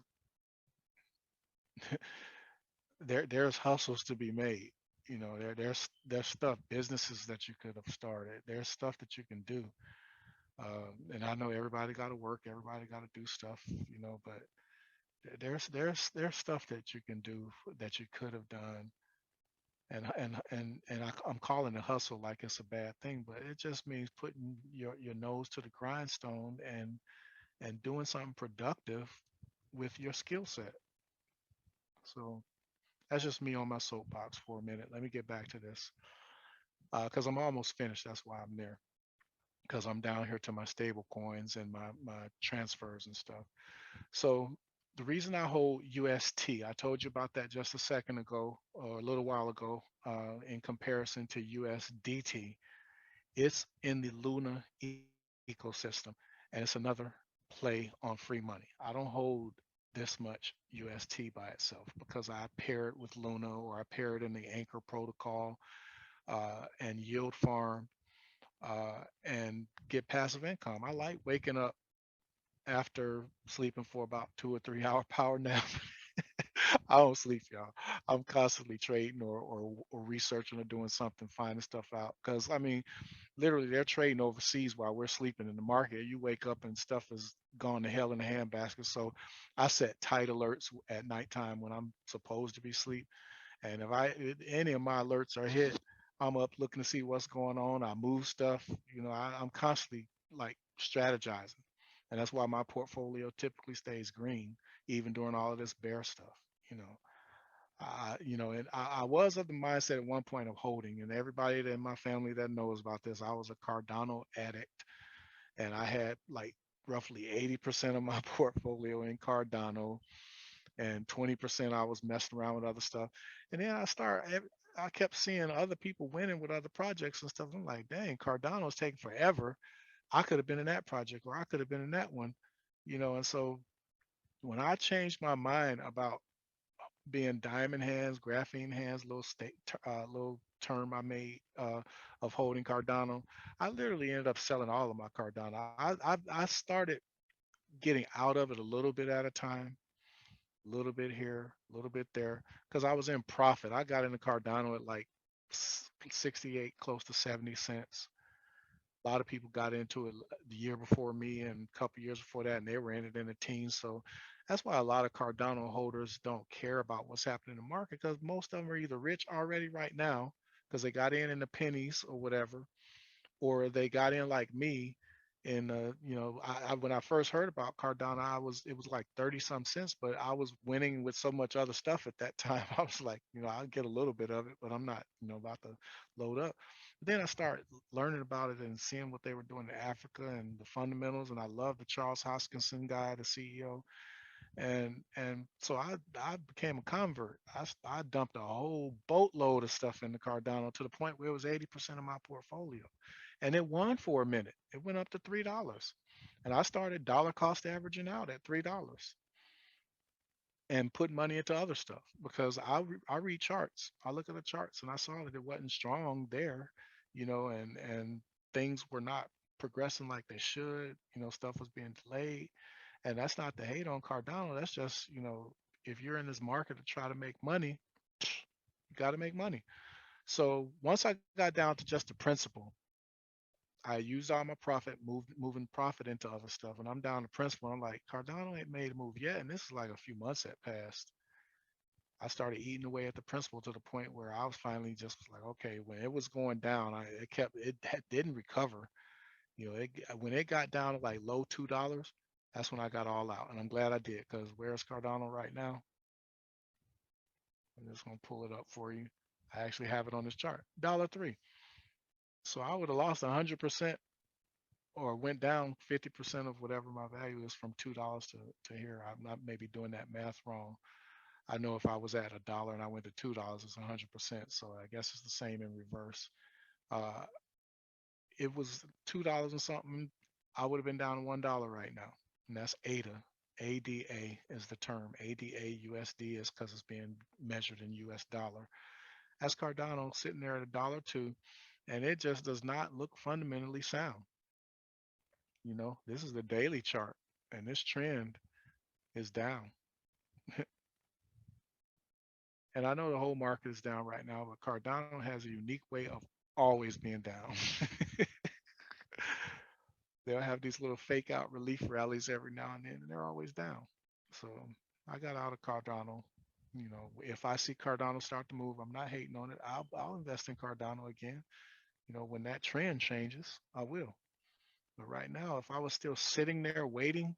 Speaker 1: there's hustles to be made. There's stuff, businesses that you could have started. There's stuff that you can do. And I know everybody got to work, everybody got to do stuff, but there's stuff that you can do that you could have done. I'm calling it hustle like it's a bad thing, but it just means putting your nose to the grindstone and doing something productive with your skill set. So that's just me on my soapbox for a minute. Let me get back to this because I'm almost finished. That's why I'm there, because I'm down here to my stable coins and my transfers and stuff. So the reason I hold UST, I told you about that just a second ago or a little while ago, in comparison to USDT. It's in the Luna ecosystem, and it's another play on free money. I don't hold this much UST by itself because I pair it with Luna or I pair it in the Anchor protocol and yield farm and get passive income. I like waking up after sleeping for about 2 or 3 hour power nap. I don't sleep, y'all. I'm constantly trading or researching or doing something, finding stuff out. Because I mean, literally, they're trading overseas while we're sleeping in the market. You wake up and stuff is gone to hell in a handbasket. So I set tight alerts at nighttime when I'm supposed to be asleep. And if any of my alerts are hit, I'm up looking to see what's going on. I move stuff. I'm constantly like strategizing, and that's why my portfolio typically stays green even during all of this bear stuff. You know, and I was of the mindset at one point of holding, and everybody in my family that knows about this, I was a Cardano addict, and I had like roughly 80% of my portfolio in Cardano and 20% I was messing around with other stuff. And then I kept seeing other people winning with other projects and stuff. I'm like, dang, Cardano's taking forever. I could have been in that project or I could have been in that one, and so when I changed my mind about being diamond hands, graphene hands, little term I made of holding Cardano, I literally ended up selling all of my Cardano. I started getting out of it a little bit at a time, a little bit here, a little bit there, because I was in profit. I got into Cardano at like 68, close to 70 cents. A lot of people got into it the year before me and a couple years before that, and they were in it in the teens. So that's why a lot of Cardano holders don't care about what's happening in the market because most of them are either rich already right now because they got in the pennies or whatever, or they got in like me. And when I first heard about Cardano, it was like 30 some cents, but I was winning with so much other stuff at that time. I was like, I'll get a little bit of it, but I'm not, about to load up. But then I started learning about it and seeing what they were doing in Africa and the fundamentals. And I love the Charles Hoskinson guy, the CEO. And so I became a convert. I dumped a whole boatload of stuff into Cardano to the point where it was 80% of my portfolio. And it won for a minute. It went up to $3. And I started dollar cost averaging out at $3 and put money into other stuff because I read charts. I look at the charts and I saw that it wasn't strong there, and things were not progressing like they should. Stuff was being delayed. And that's not to hate on Cardano. That's just, if you're in this market to try to make money, you got to make money. So once I got down to just the principle, I used all my profit, moving profit into other stuff, and I'm down to principle. I'm like, Cardano ain't made a move yet, and this is like a few months that passed. I started eating away at the principal to the point where I was finally just like, okay, when it was going down, didn't recover. When it got down to like low $2, that's when I got all out, and I'm glad I did because where's Cardano right now? I'm just gonna pull it up for you. I actually have it on this chart, $1.03. So I would have lost 100% or went down 50% of whatever my value is from $2 to here. I'm not maybe doing that math wrong. I know if I was at $1 and I went to $2, it's 100%. So I guess it's the same in reverse. Uh, it was $2 and something. I would have been down to $1 right now, and that's ADA. ADA is the term. ADA USD is because it's being measured in US dollar. That's Cardano sitting there at $1.02, and it just does not look fundamentally sound. This is the daily chart, and this trend is down. And I know the whole market is down right now, but Cardano has a unique way of always being down. They'll have these little fake out relief rallies every now and then, and they're always down. So I got out of Cardano. If I see Cardano start to move, I'm not hating on it. I'll invest in Cardano again. When that trend changes, I will. But right now, if I was still sitting there waiting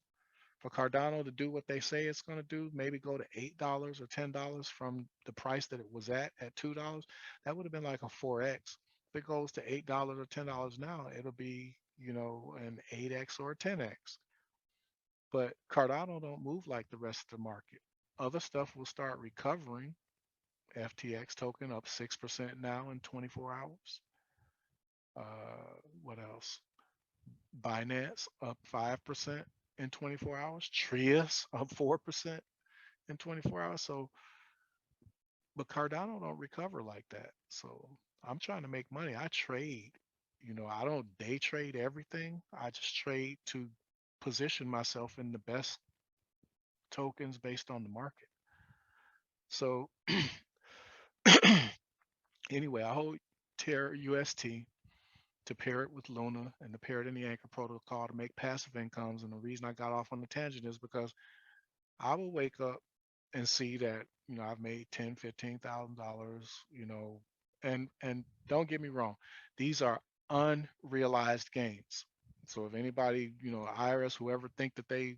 Speaker 1: for Cardano to do what they say it's going to do, maybe go to $8 or $10 from the price that it was at $2, that would have been like a 4x. If it goes to $8 or $10 now, it'll be, an 8x or a 10x. But Cardano don't move like the rest of the market. Other stuff will start recovering. FTX token up 6% now in 24 hours. What else? Binance up 5% in 24 hours. Trius up 4% in 24 hours. So, but Cardano don't recover like that. So I'm trying to make money. I trade. I don't day trade everything. I just trade to position myself in the best tokens based on the market. So anyway, I hold Terra UST to pair it with Luna and to pair it in the Anchor protocol to make passive incomes. And the reason I got off on the tangent is because I will wake up and see that, I've made $10,000, $15,000, and don't get me wrong, these are unrealized gains. So if anybody, IRS, whoever think that they,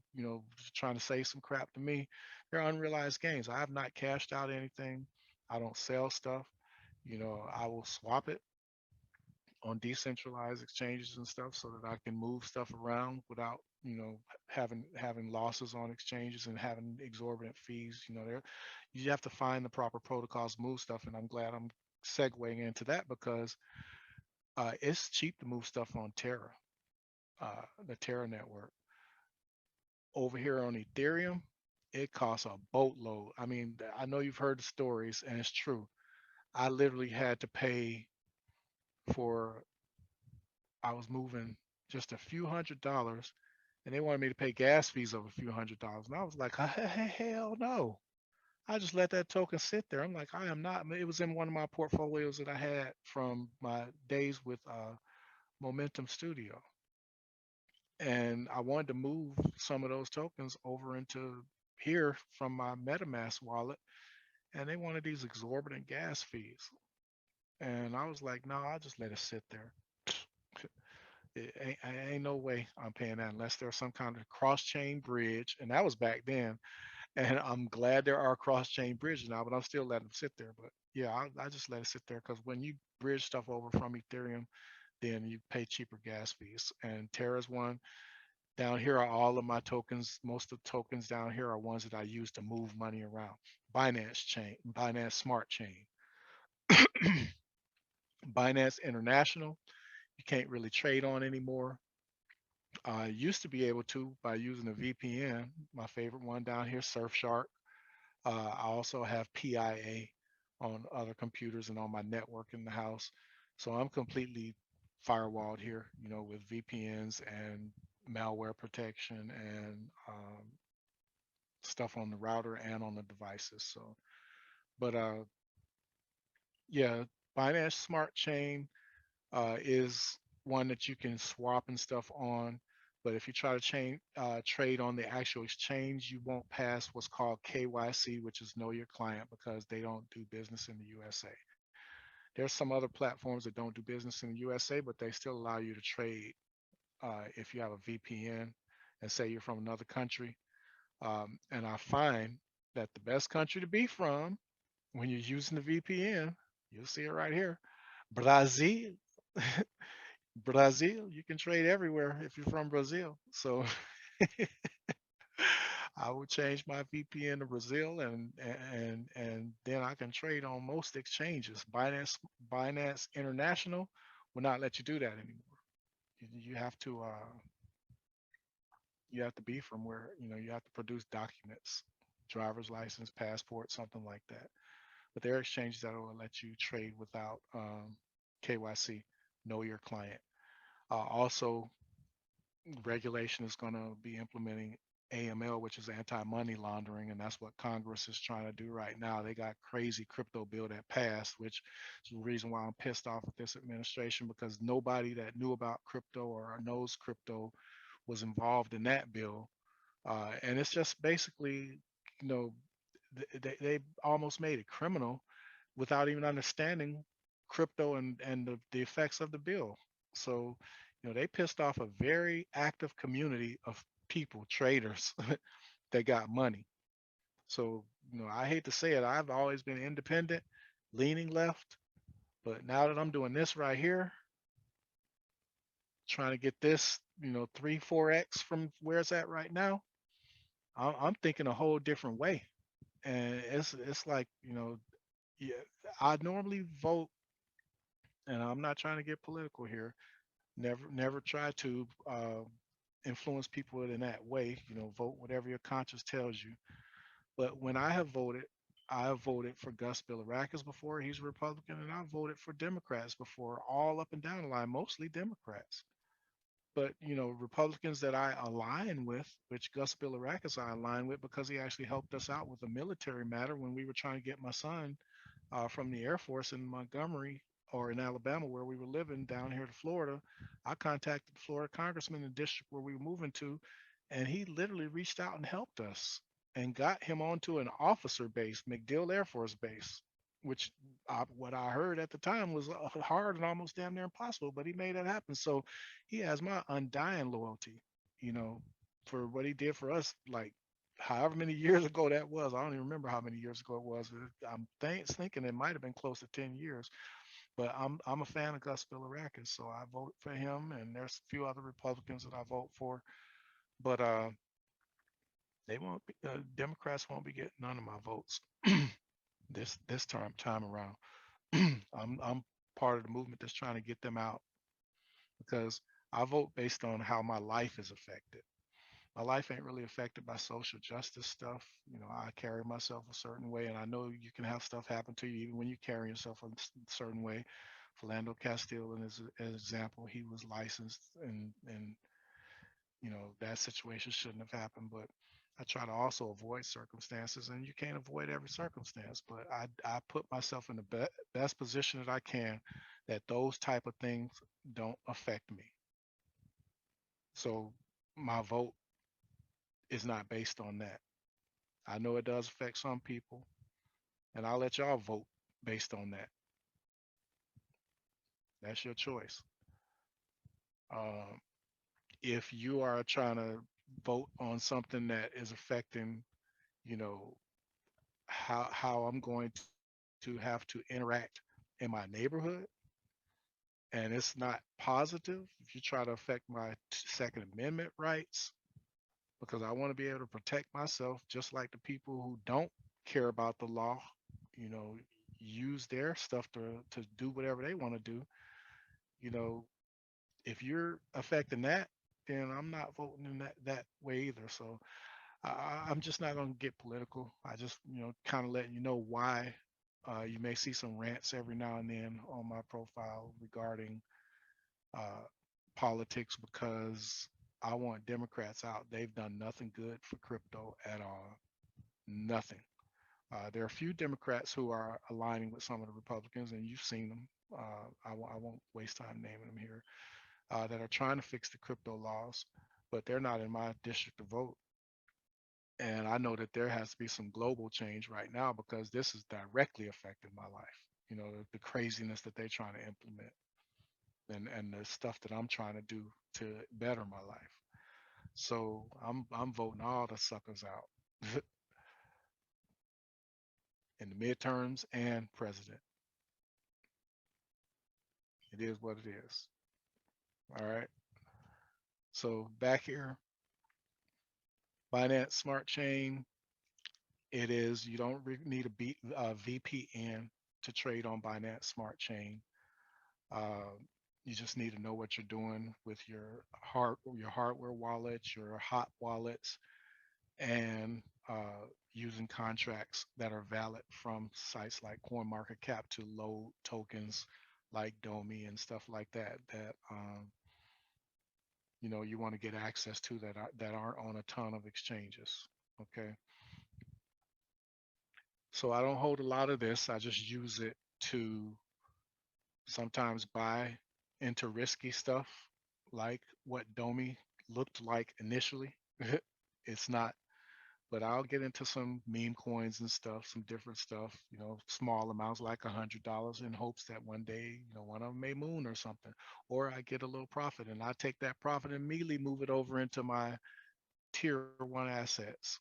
Speaker 1: trying to say some crap to me, they're unrealized gains. I have not cashed out anything. I don't sell stuff. I will swap it on decentralized exchanges and stuff so that I can move stuff around without, having losses on exchanges and having exorbitant fees. There you have to find the proper protocols, move stuff, and I'm glad I'm segueing into that because it's cheap to move stuff on Terra, the Terra network. Over here on Ethereum, it costs a boatload. I mean, I know you've heard the stories, and it's true. I literally had to pay for I was moving just a few $100s, and they wanted me to pay gas fees of a few $100s. And I was like, hell no. I just let that token sit there. I'm like, I am not. It was in one of my portfolios that I had from my days with Momentum Studio. And I wanted to move some of those tokens over into here from my MetaMask wallet. And they wanted these exorbitant gas fees. And I was like, no, I'll just let it sit there. Ain't no way I'm paying that unless there's some kind of cross-chain bridge, and that was back then. And I'm glad there are cross-chain bridges now, but I'm still letting them sit there. But yeah, I just let it sit there because when you bridge stuff over from Ethereum, then you pay cheaper gas fees. And Terra's one. Down here are all of my tokens. Most of the tokens down here are ones that I use to move money around. Binance Smart Chain, Binance International. You can't really trade on anymore. I used to be able to by using a VPN. My favorite one down here, Surfshark. I also have PIA on other computers and on my network in the house. So I'm completely firewalled here, with VPNs and malware protection and stuff on the router and on the devices. So, but yeah, Binance Smart Chain is one that you can swap and stuff on. But if you try to trade on the actual exchange, you won't pass what's called KYC, which is Know Your Client, because they don't do business in the USA. There's some other platforms that don't do business in the USA, but they still allow you to trade if you have a VPN and say you're from another country. And I find that the best country to be from when you're using the VPN, you'll see it right here, Brazil. Brazil, you can trade everywhere if you're from Brazil. So I would change my VPN to Brazil, and then I can trade on most exchanges. Binance International will not let you do that anymore. You have to be from where you have to produce documents, driver's license, passport, something like that. But there are exchanges that will let you trade without KYC, know your client. Also, regulation is going to be implementing AML, which is anti-money laundering, and that's what Congress is trying to do right now. They got crazy crypto bill that passed, which is the reason why I'm pissed off at this administration, because nobody that knew about crypto or knows crypto was involved in that bill. And it's just basically, you know, they almost made it criminal without even understanding crypto and the effects of the bill. So, they pissed off a very active community of people, traders that got money. So, I hate to say it, I've always been independent, leaning left, but now that I'm doing this right here, trying to get this, 3, 4x from where it's at right now, I'm thinking a whole different way. And it's like, yeah, I normally vote, and I'm not trying to get political here. Never try to influence people in that way. Vote whatever your conscience tells you. But when I have voted for Gus Billirakis before. He's a Republican, and I voted for Democrats before, all up and down the line, mostly Democrats. But Republicans that I align with, which Gus Billirakis I align with because he actually helped us out with a military matter when we were trying to get my son from the Air Force in Montgomery or in Alabama, where we were living, down here to Florida. I contacted the Florida congressman in the district where we were moving to, and he literally reached out and helped us and got him onto an officer base, MacDill Air Force Base, which what I heard at the time was hard and almost damn near impossible, but he made it happen. So he has my undying loyalty, you know, for what he did for us, like however many years ago that was. I don't even remember how many years ago it was. I'm thinking it might have been close to 10 years. But I'm a fan of Gus Billirakis, so I vote for him. And there's a few other Republicans that I vote for, but they won't be, Democrats won't be getting none of my votes this time around. I'm part of the movement that's trying to get them out, because I vote based on how my life is affected. My life ain't really affected by social justice stuff. I carry myself a certain way, and I know you can have stuff happen to you even when you carry yourself a certain way. Philando Castile, in his example, he was licensed, and that situation shouldn't have happened. But I try to also avoid circumstances, and you can't avoid every circumstance. But I put myself in the best position that I can, that those type of things don't affect me. So my vote is not based on that. I know it does affect some people, and I'll let y'all vote based on that. That's your choice. Um, if you are trying to vote on something that is affecting, you know, how I'm going to have to interact in my neighborhood, and it's not positive, if you try to affect my Second Amendment rights, because I want to be able to protect myself, just like the people who don't care about the law, you know, use their stuff to do whatever they want to do. You know, if you're affecting that, then I'm not voting in that way either. So I'm just not going to get political. I just, kind of letting you know why. You may see some rants every now and then on my profile regarding uh, politics, because I want Democrats out. They've done nothing good for crypto at all. Nothing. There are a few Democrats who are aligning with some of the Republicans, and you've seen them. I won't waste time naming them here, that are trying to fix the crypto laws, but they're not in my district to vote. And I know that there has to be some global change right now, because this is directly affecting my life. The craziness that they're trying to implement, and the stuff that I'm trying to do to better my life. So I'm voting all the suckers out in the midterms and president. It is what it is. All right. So back here, Binance Smart Chain. It is, you don't need a VPN to trade on Binance Smart Chain. Uh, you just need to know what you're doing with your hardware wallets, your hot wallets, and using contracts that are valid from sites like CoinMarketCap to load tokens like Domi and stuff like that. you want to get access to that aren't on a ton of exchanges. Okay. So I don't hold a lot of this. I just use it to sometimes buy into risky stuff like what Domi looked like initially. It's not, but I'll get into some meme coins and stuff, some different stuff, small amounts like $100 in hopes that one day, one of them may moon or something, or I get a little profit and I take that profit and immediately move it over into my tier one assets.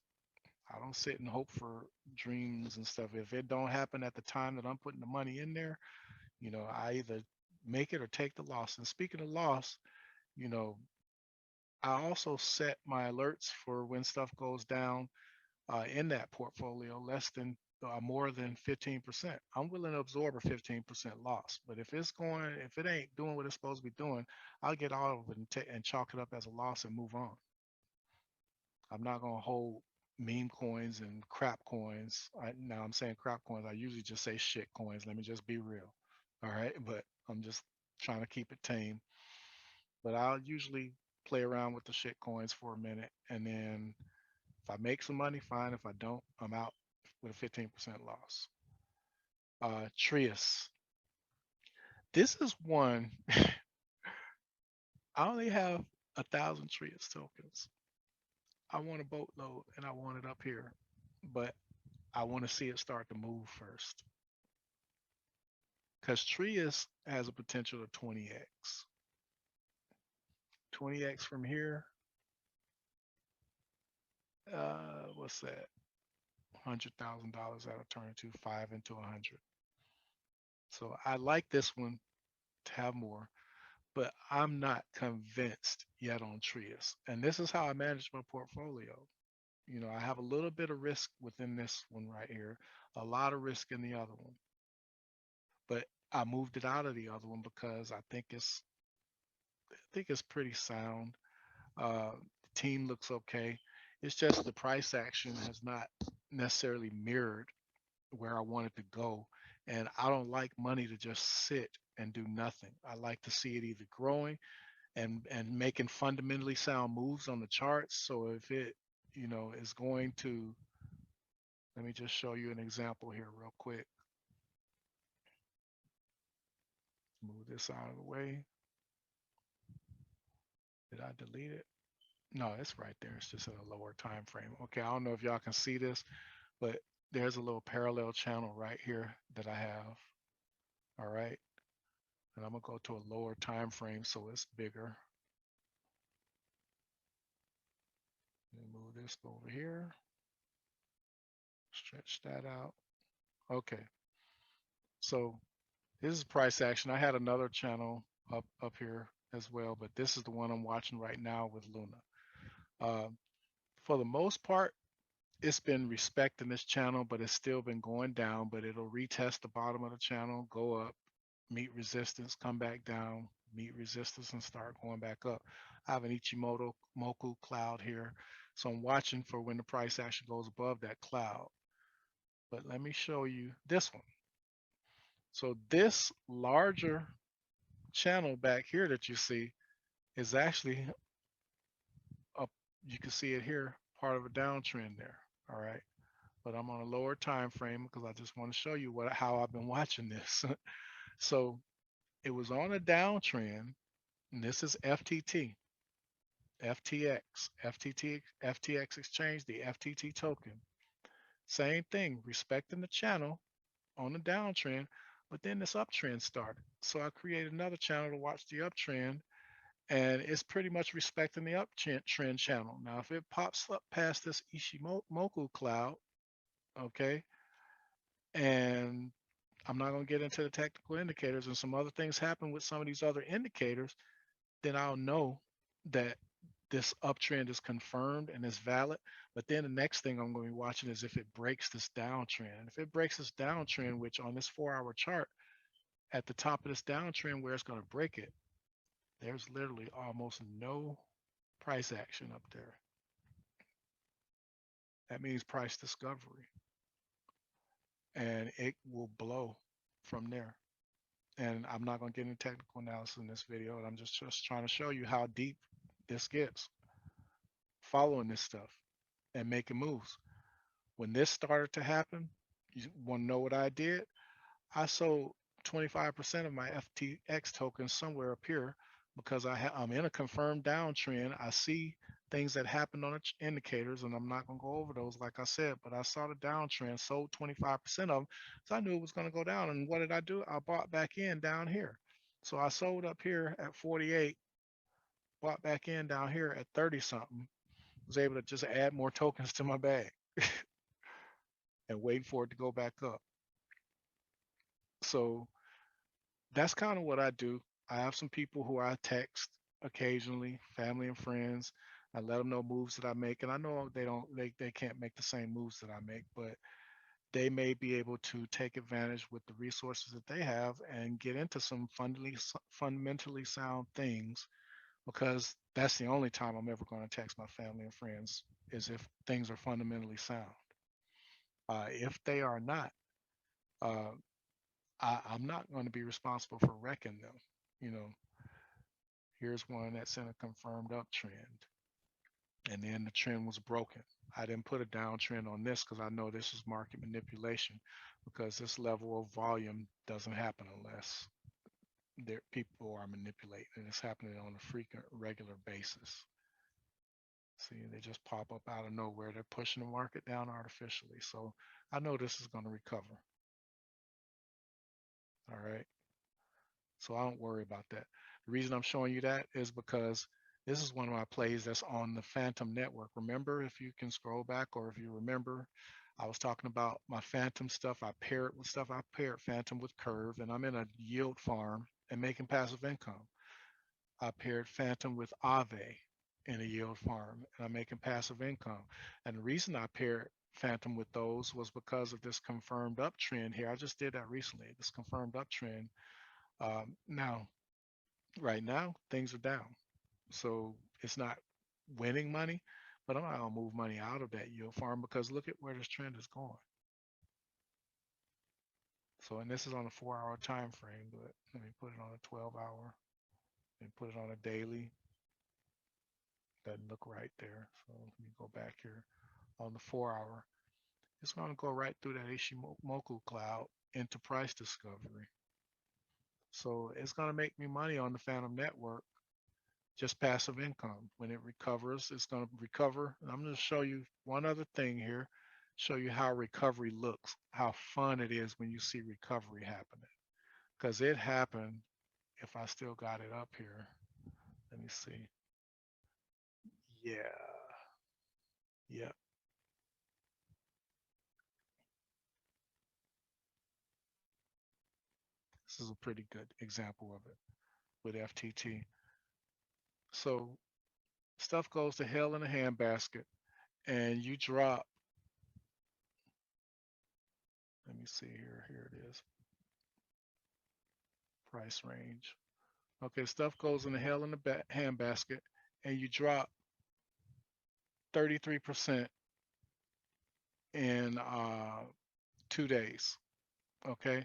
Speaker 1: I don't sit and hope for dreams and stuff. If it don't happen at the time that I'm putting the money in there, I either make it or take the loss. And speaking of loss, you know, I also set my alerts for when stuff goes down in that portfolio less than more than 15%. I'm willing to absorb a 15% loss, but if it ain't doing what it's supposed to be doing, I'll get all of it and chalk it up as a loss and move on. I'm not gonna hold meme coins and crap coins. Now I'm saying crap coins. I usually just say shit coins. Let me just be real. All right, but I'm just trying to keep it tame. But I'll usually play around with the shit coins for a minute, and then if I make some money, fine. If I don't, I'm out with a 15% loss. Trius. This is one. I only have 1,000 Trius tokens. I want a boatload, and I want it up here, but I want to see it start to move first. Because Trius has a potential of 20x. 20x from here, what's that? $100,000 that'll turn into five into 100. So I like this one to have more, but I'm not convinced yet on Trius. And this is how I manage my portfolio. I have a little bit of risk within this one right here, a lot of risk in the other one, but I moved it out of the other one because I think it's pretty sound. The team looks okay. It's just the price action has not necessarily mirrored where I want it to go. And I don't like money to just sit and do nothing. I like to see it either growing and making fundamentally sound moves on the charts. So if it, is going to, let me just show you an example here real quick. Move this out of the way. Did I delete it? No, it's right there. It's just in a lower time frame. Okay, I don't know if y'all can see this, but there's a little parallel channel right here that I have. All right. And I'm gonna go to a lower time frame so it's bigger. Let me move this over here. Stretch that out. Okay. So this is price action. I had another channel up here as well, but this is the one I'm watching right now with Luna. Uh, for the most part, it's been respecting this channel, but it's still been going down. But it'll retest the bottom of the channel, go up, meet resistance, come back down, meet resistance, and start going back up. I have an Ichimoku cloud here, so I'm watching for when the price action goes above that cloud. But let me show you this one. So this larger channel back here that you see is actually up. You can see it here, part of a downtrend there. All right. But I'm on a lower time frame because I just want to show you how I've been watching this. So it was on a downtrend, and this is FTT, FTX, FTX exchange, the FTT token. Same thing, respecting the channel on the downtrend, but then this uptrend started. So I created another channel to watch the uptrend, and it's pretty much respecting the uptrend channel. Now, if it pops up past this Ishimoku cloud, okay, and I'm not going to get into the technical indicators and some other things happen with some of these other indicators, then I'll know that this uptrend is confirmed and is valid. But then the next thing I'm going to be watching is if it breaks this downtrend. And if it breaks this downtrend, which on this 4-hour chart, at the top of this downtrend where it's going to break it, there's literally almost no price action up there. That means price discovery. And it will blow from there. And I'm not going to get into technical analysis in this video. I'm just trying to show you how deep this gets following this stuff and making moves. When this started to happen, you want to know what I did? I sold 25% of my FTX tokens somewhere up here because I'm in a confirmed downtrend. I see things that happened on the indicators, and I'm not going to go over those, like I said, but I saw the downtrend, sold 25% of them, so I knew it was going to go down. And what did I do? I bought back in down here. So I sold up here at 48, bought back in down here at 30 something, was able to just add more tokens to my bag and wait for it to go back up. So that's kind of what I do. I have some people who I text occasionally, family and friends. I let them know moves that I make, and I know they can't make the same moves that I make, but they may be able to take advantage with the resources that they have and get into some fundamentally sound things, because that's the only time I'm ever going to text my family and friends is if things are fundamentally sound. If they are not, uh, I'm not going to be responsible for wrecking them. You know, here's one that's in a confirmed uptrend, and then the trend was broken. I didn't put a downtrend on this because I know this is market manipulation, because this level of volume doesn't happen unless people are manipulating, and it's happening on a frequent, regular basis. See, they just pop up out of nowhere. They're pushing the market down artificially. So I know this is going to recover. All right. So I don't worry about that. The reason I'm showing you that is because this is one of my plays that's on the Phantom Network. Remember, if you can scroll back, or if you remember, I was talking about my Phantom stuff. I pair it with stuff. I paired Phantom with Curve, and I'm in a yield farm and making passive income. I paired Phantom with Aave in a yield farm, and I'm making passive income. And the reason I paired Phantom with those was because of this confirmed uptrend here. I just did that recently, this confirmed uptrend. Now, right now, things are down. So it's not winning money, but I'm not going to move money out of that yield farm because look at where this trend is going. So, and this is on a 4-hour time frame, but let me put it on a 12-hour and put it on a daily. Doesn't look right there. So let me go back here on the 4-hour. It's going to go right through that Ishimoku cloud into price discovery. So it's going to make me money on the Phantom Network, just passive income. When it recovers, it's going to recover. And I'm going to show you one other thing here, show you how recovery looks, how fun it is when you see recovery happening. Because it happened, if I still got it up here. Let me see. Yeah. Yeah. This is a pretty good example of it with FTT. So stuff goes to hell in a handbasket, and you drop, let me see here, here it is, price range. Okay, stuff goes in the hell in the handbasket, and you drop 33% in 2 days. Okay,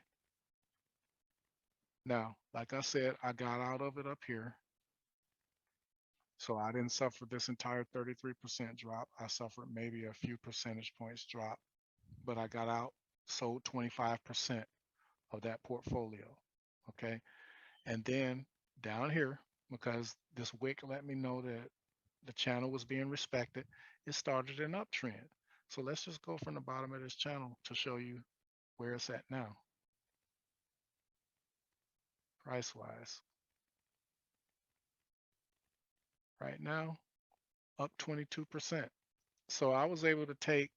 Speaker 1: now, like I said, I got out of it up here. So I didn't suffer this entire 33% drop. I suffered maybe a few percentage points drop, but I got out, sold 25% of that portfolio. Okay. And then down here, because this wick let me know that the channel was being respected, it started an uptrend. So let's just go from the bottom of this channel to show you where it's at now, price wise. Right now, up 22%. So I was able to take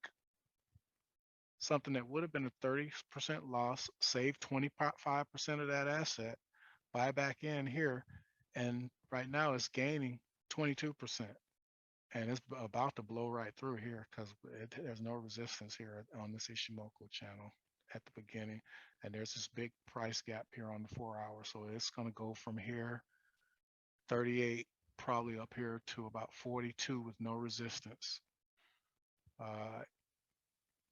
Speaker 1: something that would have been a 30% loss, save 25% of that asset, buy back in here, and right now it's gaining 22%. And it's about to blow right through here because there's no resistance here on this Ishimoku channel at the beginning. And there's this big price gap here on the 4-hour. So it's going to go from here, 38, probably up here to about 42 with no resistance. Uh,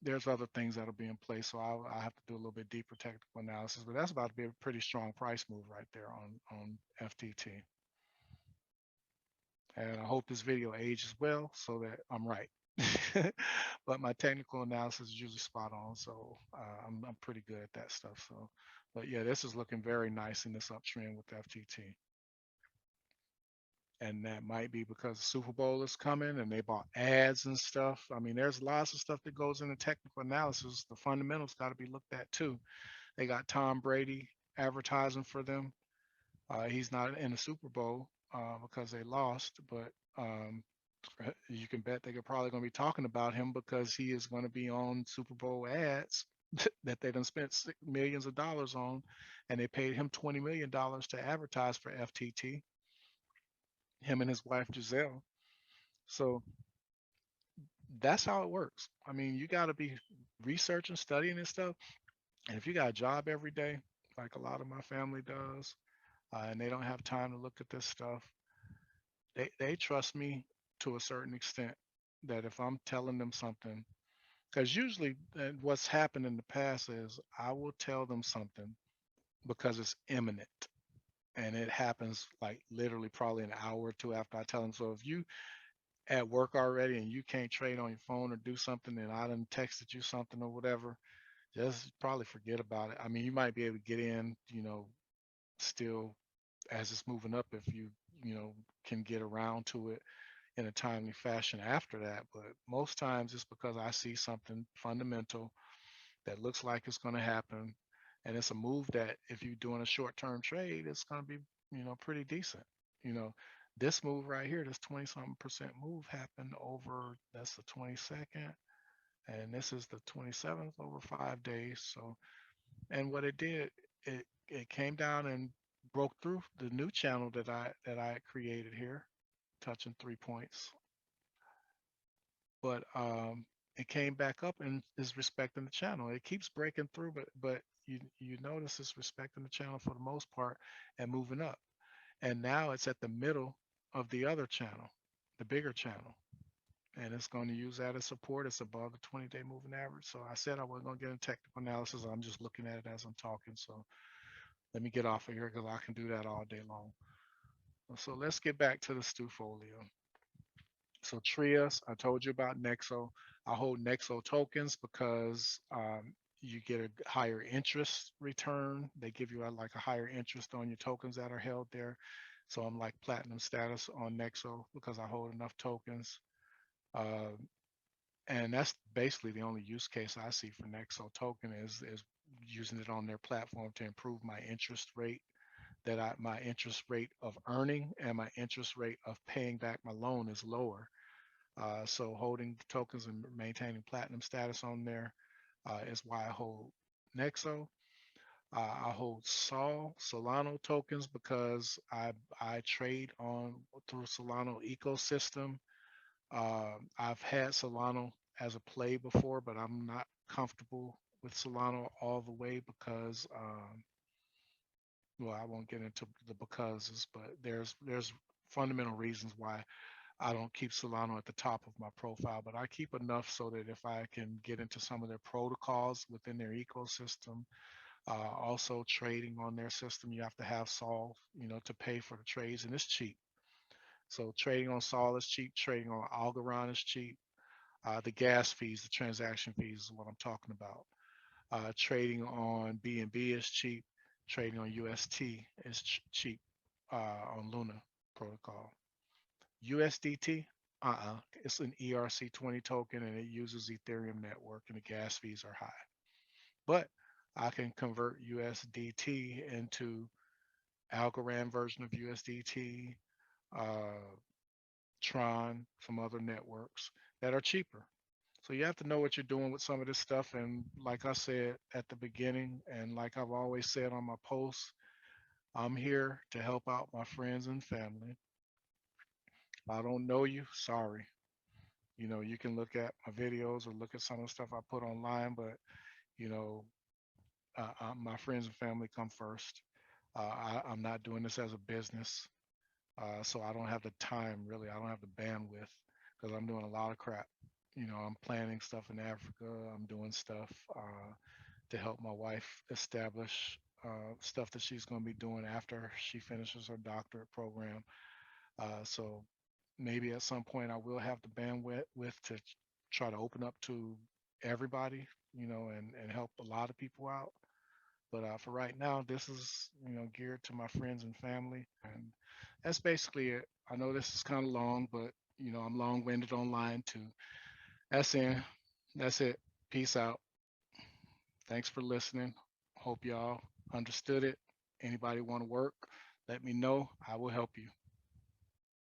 Speaker 1: there's other things that'll be in place, so I'll have to do a little bit deeper technical analysis, but that's about to be a pretty strong price move right there on FTT. And I hope this video ages well so that I'm right. But my technical analysis is usually spot on, so I'm pretty good at that stuff. So, but yeah, this is looking very nice in this uptrend with FTT, and that might be because the Super Bowl is coming and they bought ads and stuff. I mean, there's lots of stuff that goes into technical analysis. The fundamentals got to be looked at too. They got Tom Brady advertising for them. He's not in the Super Bowl because they lost, but you can bet they're probably going to be talking about him because he is going to be on Super Bowl ads that they done spent millions of dollars on, and they paid him $20 million to advertise for FTT, him and his wife Giselle. So that's how it works. I mean, you got to be researching, studying this stuff, and if you got a job every day, like a lot of my family does, and they don't have time to look at this stuff, they trust me to a certain extent that if I'm telling them something, because usually what's happened in the past is I will tell them something because it's imminent and it happens like literally probably an hour or two after I tell them. So if you at work already and you can't trade on your phone or do something and I done texted you something or whatever, just probably forget about it. I mean, you might be able to get in, still as it's moving up if you can get around to it in a timely fashion after that. But most times it's because I see something fundamental that looks like it's going to happen. And it's a move that if you're doing a short term trade, it's going to be, pretty decent. You know, this move right here, this 20 something percent move happened over, that's the 22nd. And this is the 27th over 5 days. So, and what it did, it came down and broke through the new channel that I had created here, touching 3 points, but it came back up and is respecting the channel. It keeps breaking through, but you notice it's respecting the channel for the most part and moving up. And now it's at the middle of the other channel, the bigger channel, and it's going to use that as support. It's above the 20-day moving average. So I said I wasn't going to get into technical analysis. I'm just looking at it as I'm talking. So let me get off of here because I can do that all day long. So let's get back to the Stufolio. So Trias, I told you about Nexo. I hold Nexo tokens because you get a higher interest return. They give you like a higher interest on your tokens that are held there. So I'm like platinum status on Nexo because I hold enough tokens. Uh, and that's basically the only use case I see for Nexo token is using it on their platform to improve my interest rate my interest rate of earning and my interest rate of paying back my loan is lower. So holding tokens and maintaining platinum status on there is why I hold Nexo. I hold Solano tokens because I trade on through Solano ecosystem. I've had Solano as a play before, but I'm not comfortable with Solano all the way because well, I won't get into the becauses, but there's fundamental reasons why I don't keep Solano at the top of my profile, but I keep enough so that if I can get into some of their protocols within their ecosystem, also trading on their system, you have to have Sol, to pay for the trades, and it's cheap. So trading on Sol is cheap, trading on Algorand is cheap. The gas fees, the transaction fees is what I'm talking about. Trading on BNB is cheap. Trading on UST is cheap on Luna protocol. USDT, it's an ERC20 token and it uses Ethereum network and the gas fees are high. But I can convert USDT into Algorand version of USDT, uh, Tron, some other networks that are cheaper. So you have to know what you're doing with some of this stuff. And like I said at the beginning, and like I've always said on my posts, I'm here to help out my friends and family. If I don't know you, sorry. You can look at my videos or look at some of the stuff I put online, but you know, my friends and family come first. I'm not doing this as a business, so I don't have the time really. I don't have the bandwidth because I'm doing a lot of crap. I'm planning stuff in Africa. I'm doing stuff to help my wife establish stuff that she's going to be doing after she finishes her doctorate program. So Maybe at some point I will have the bandwidth to try to open up to everybody, and help a lot of people out. But for right now, this is, geared to my friends and family, and that's basically it. I know this is kind of long, but I'm long-winded online too. That's in. That's it. Peace out. Thanks for listening. Hope y'all understood it. Anybody want to work? Let me know. I will help you.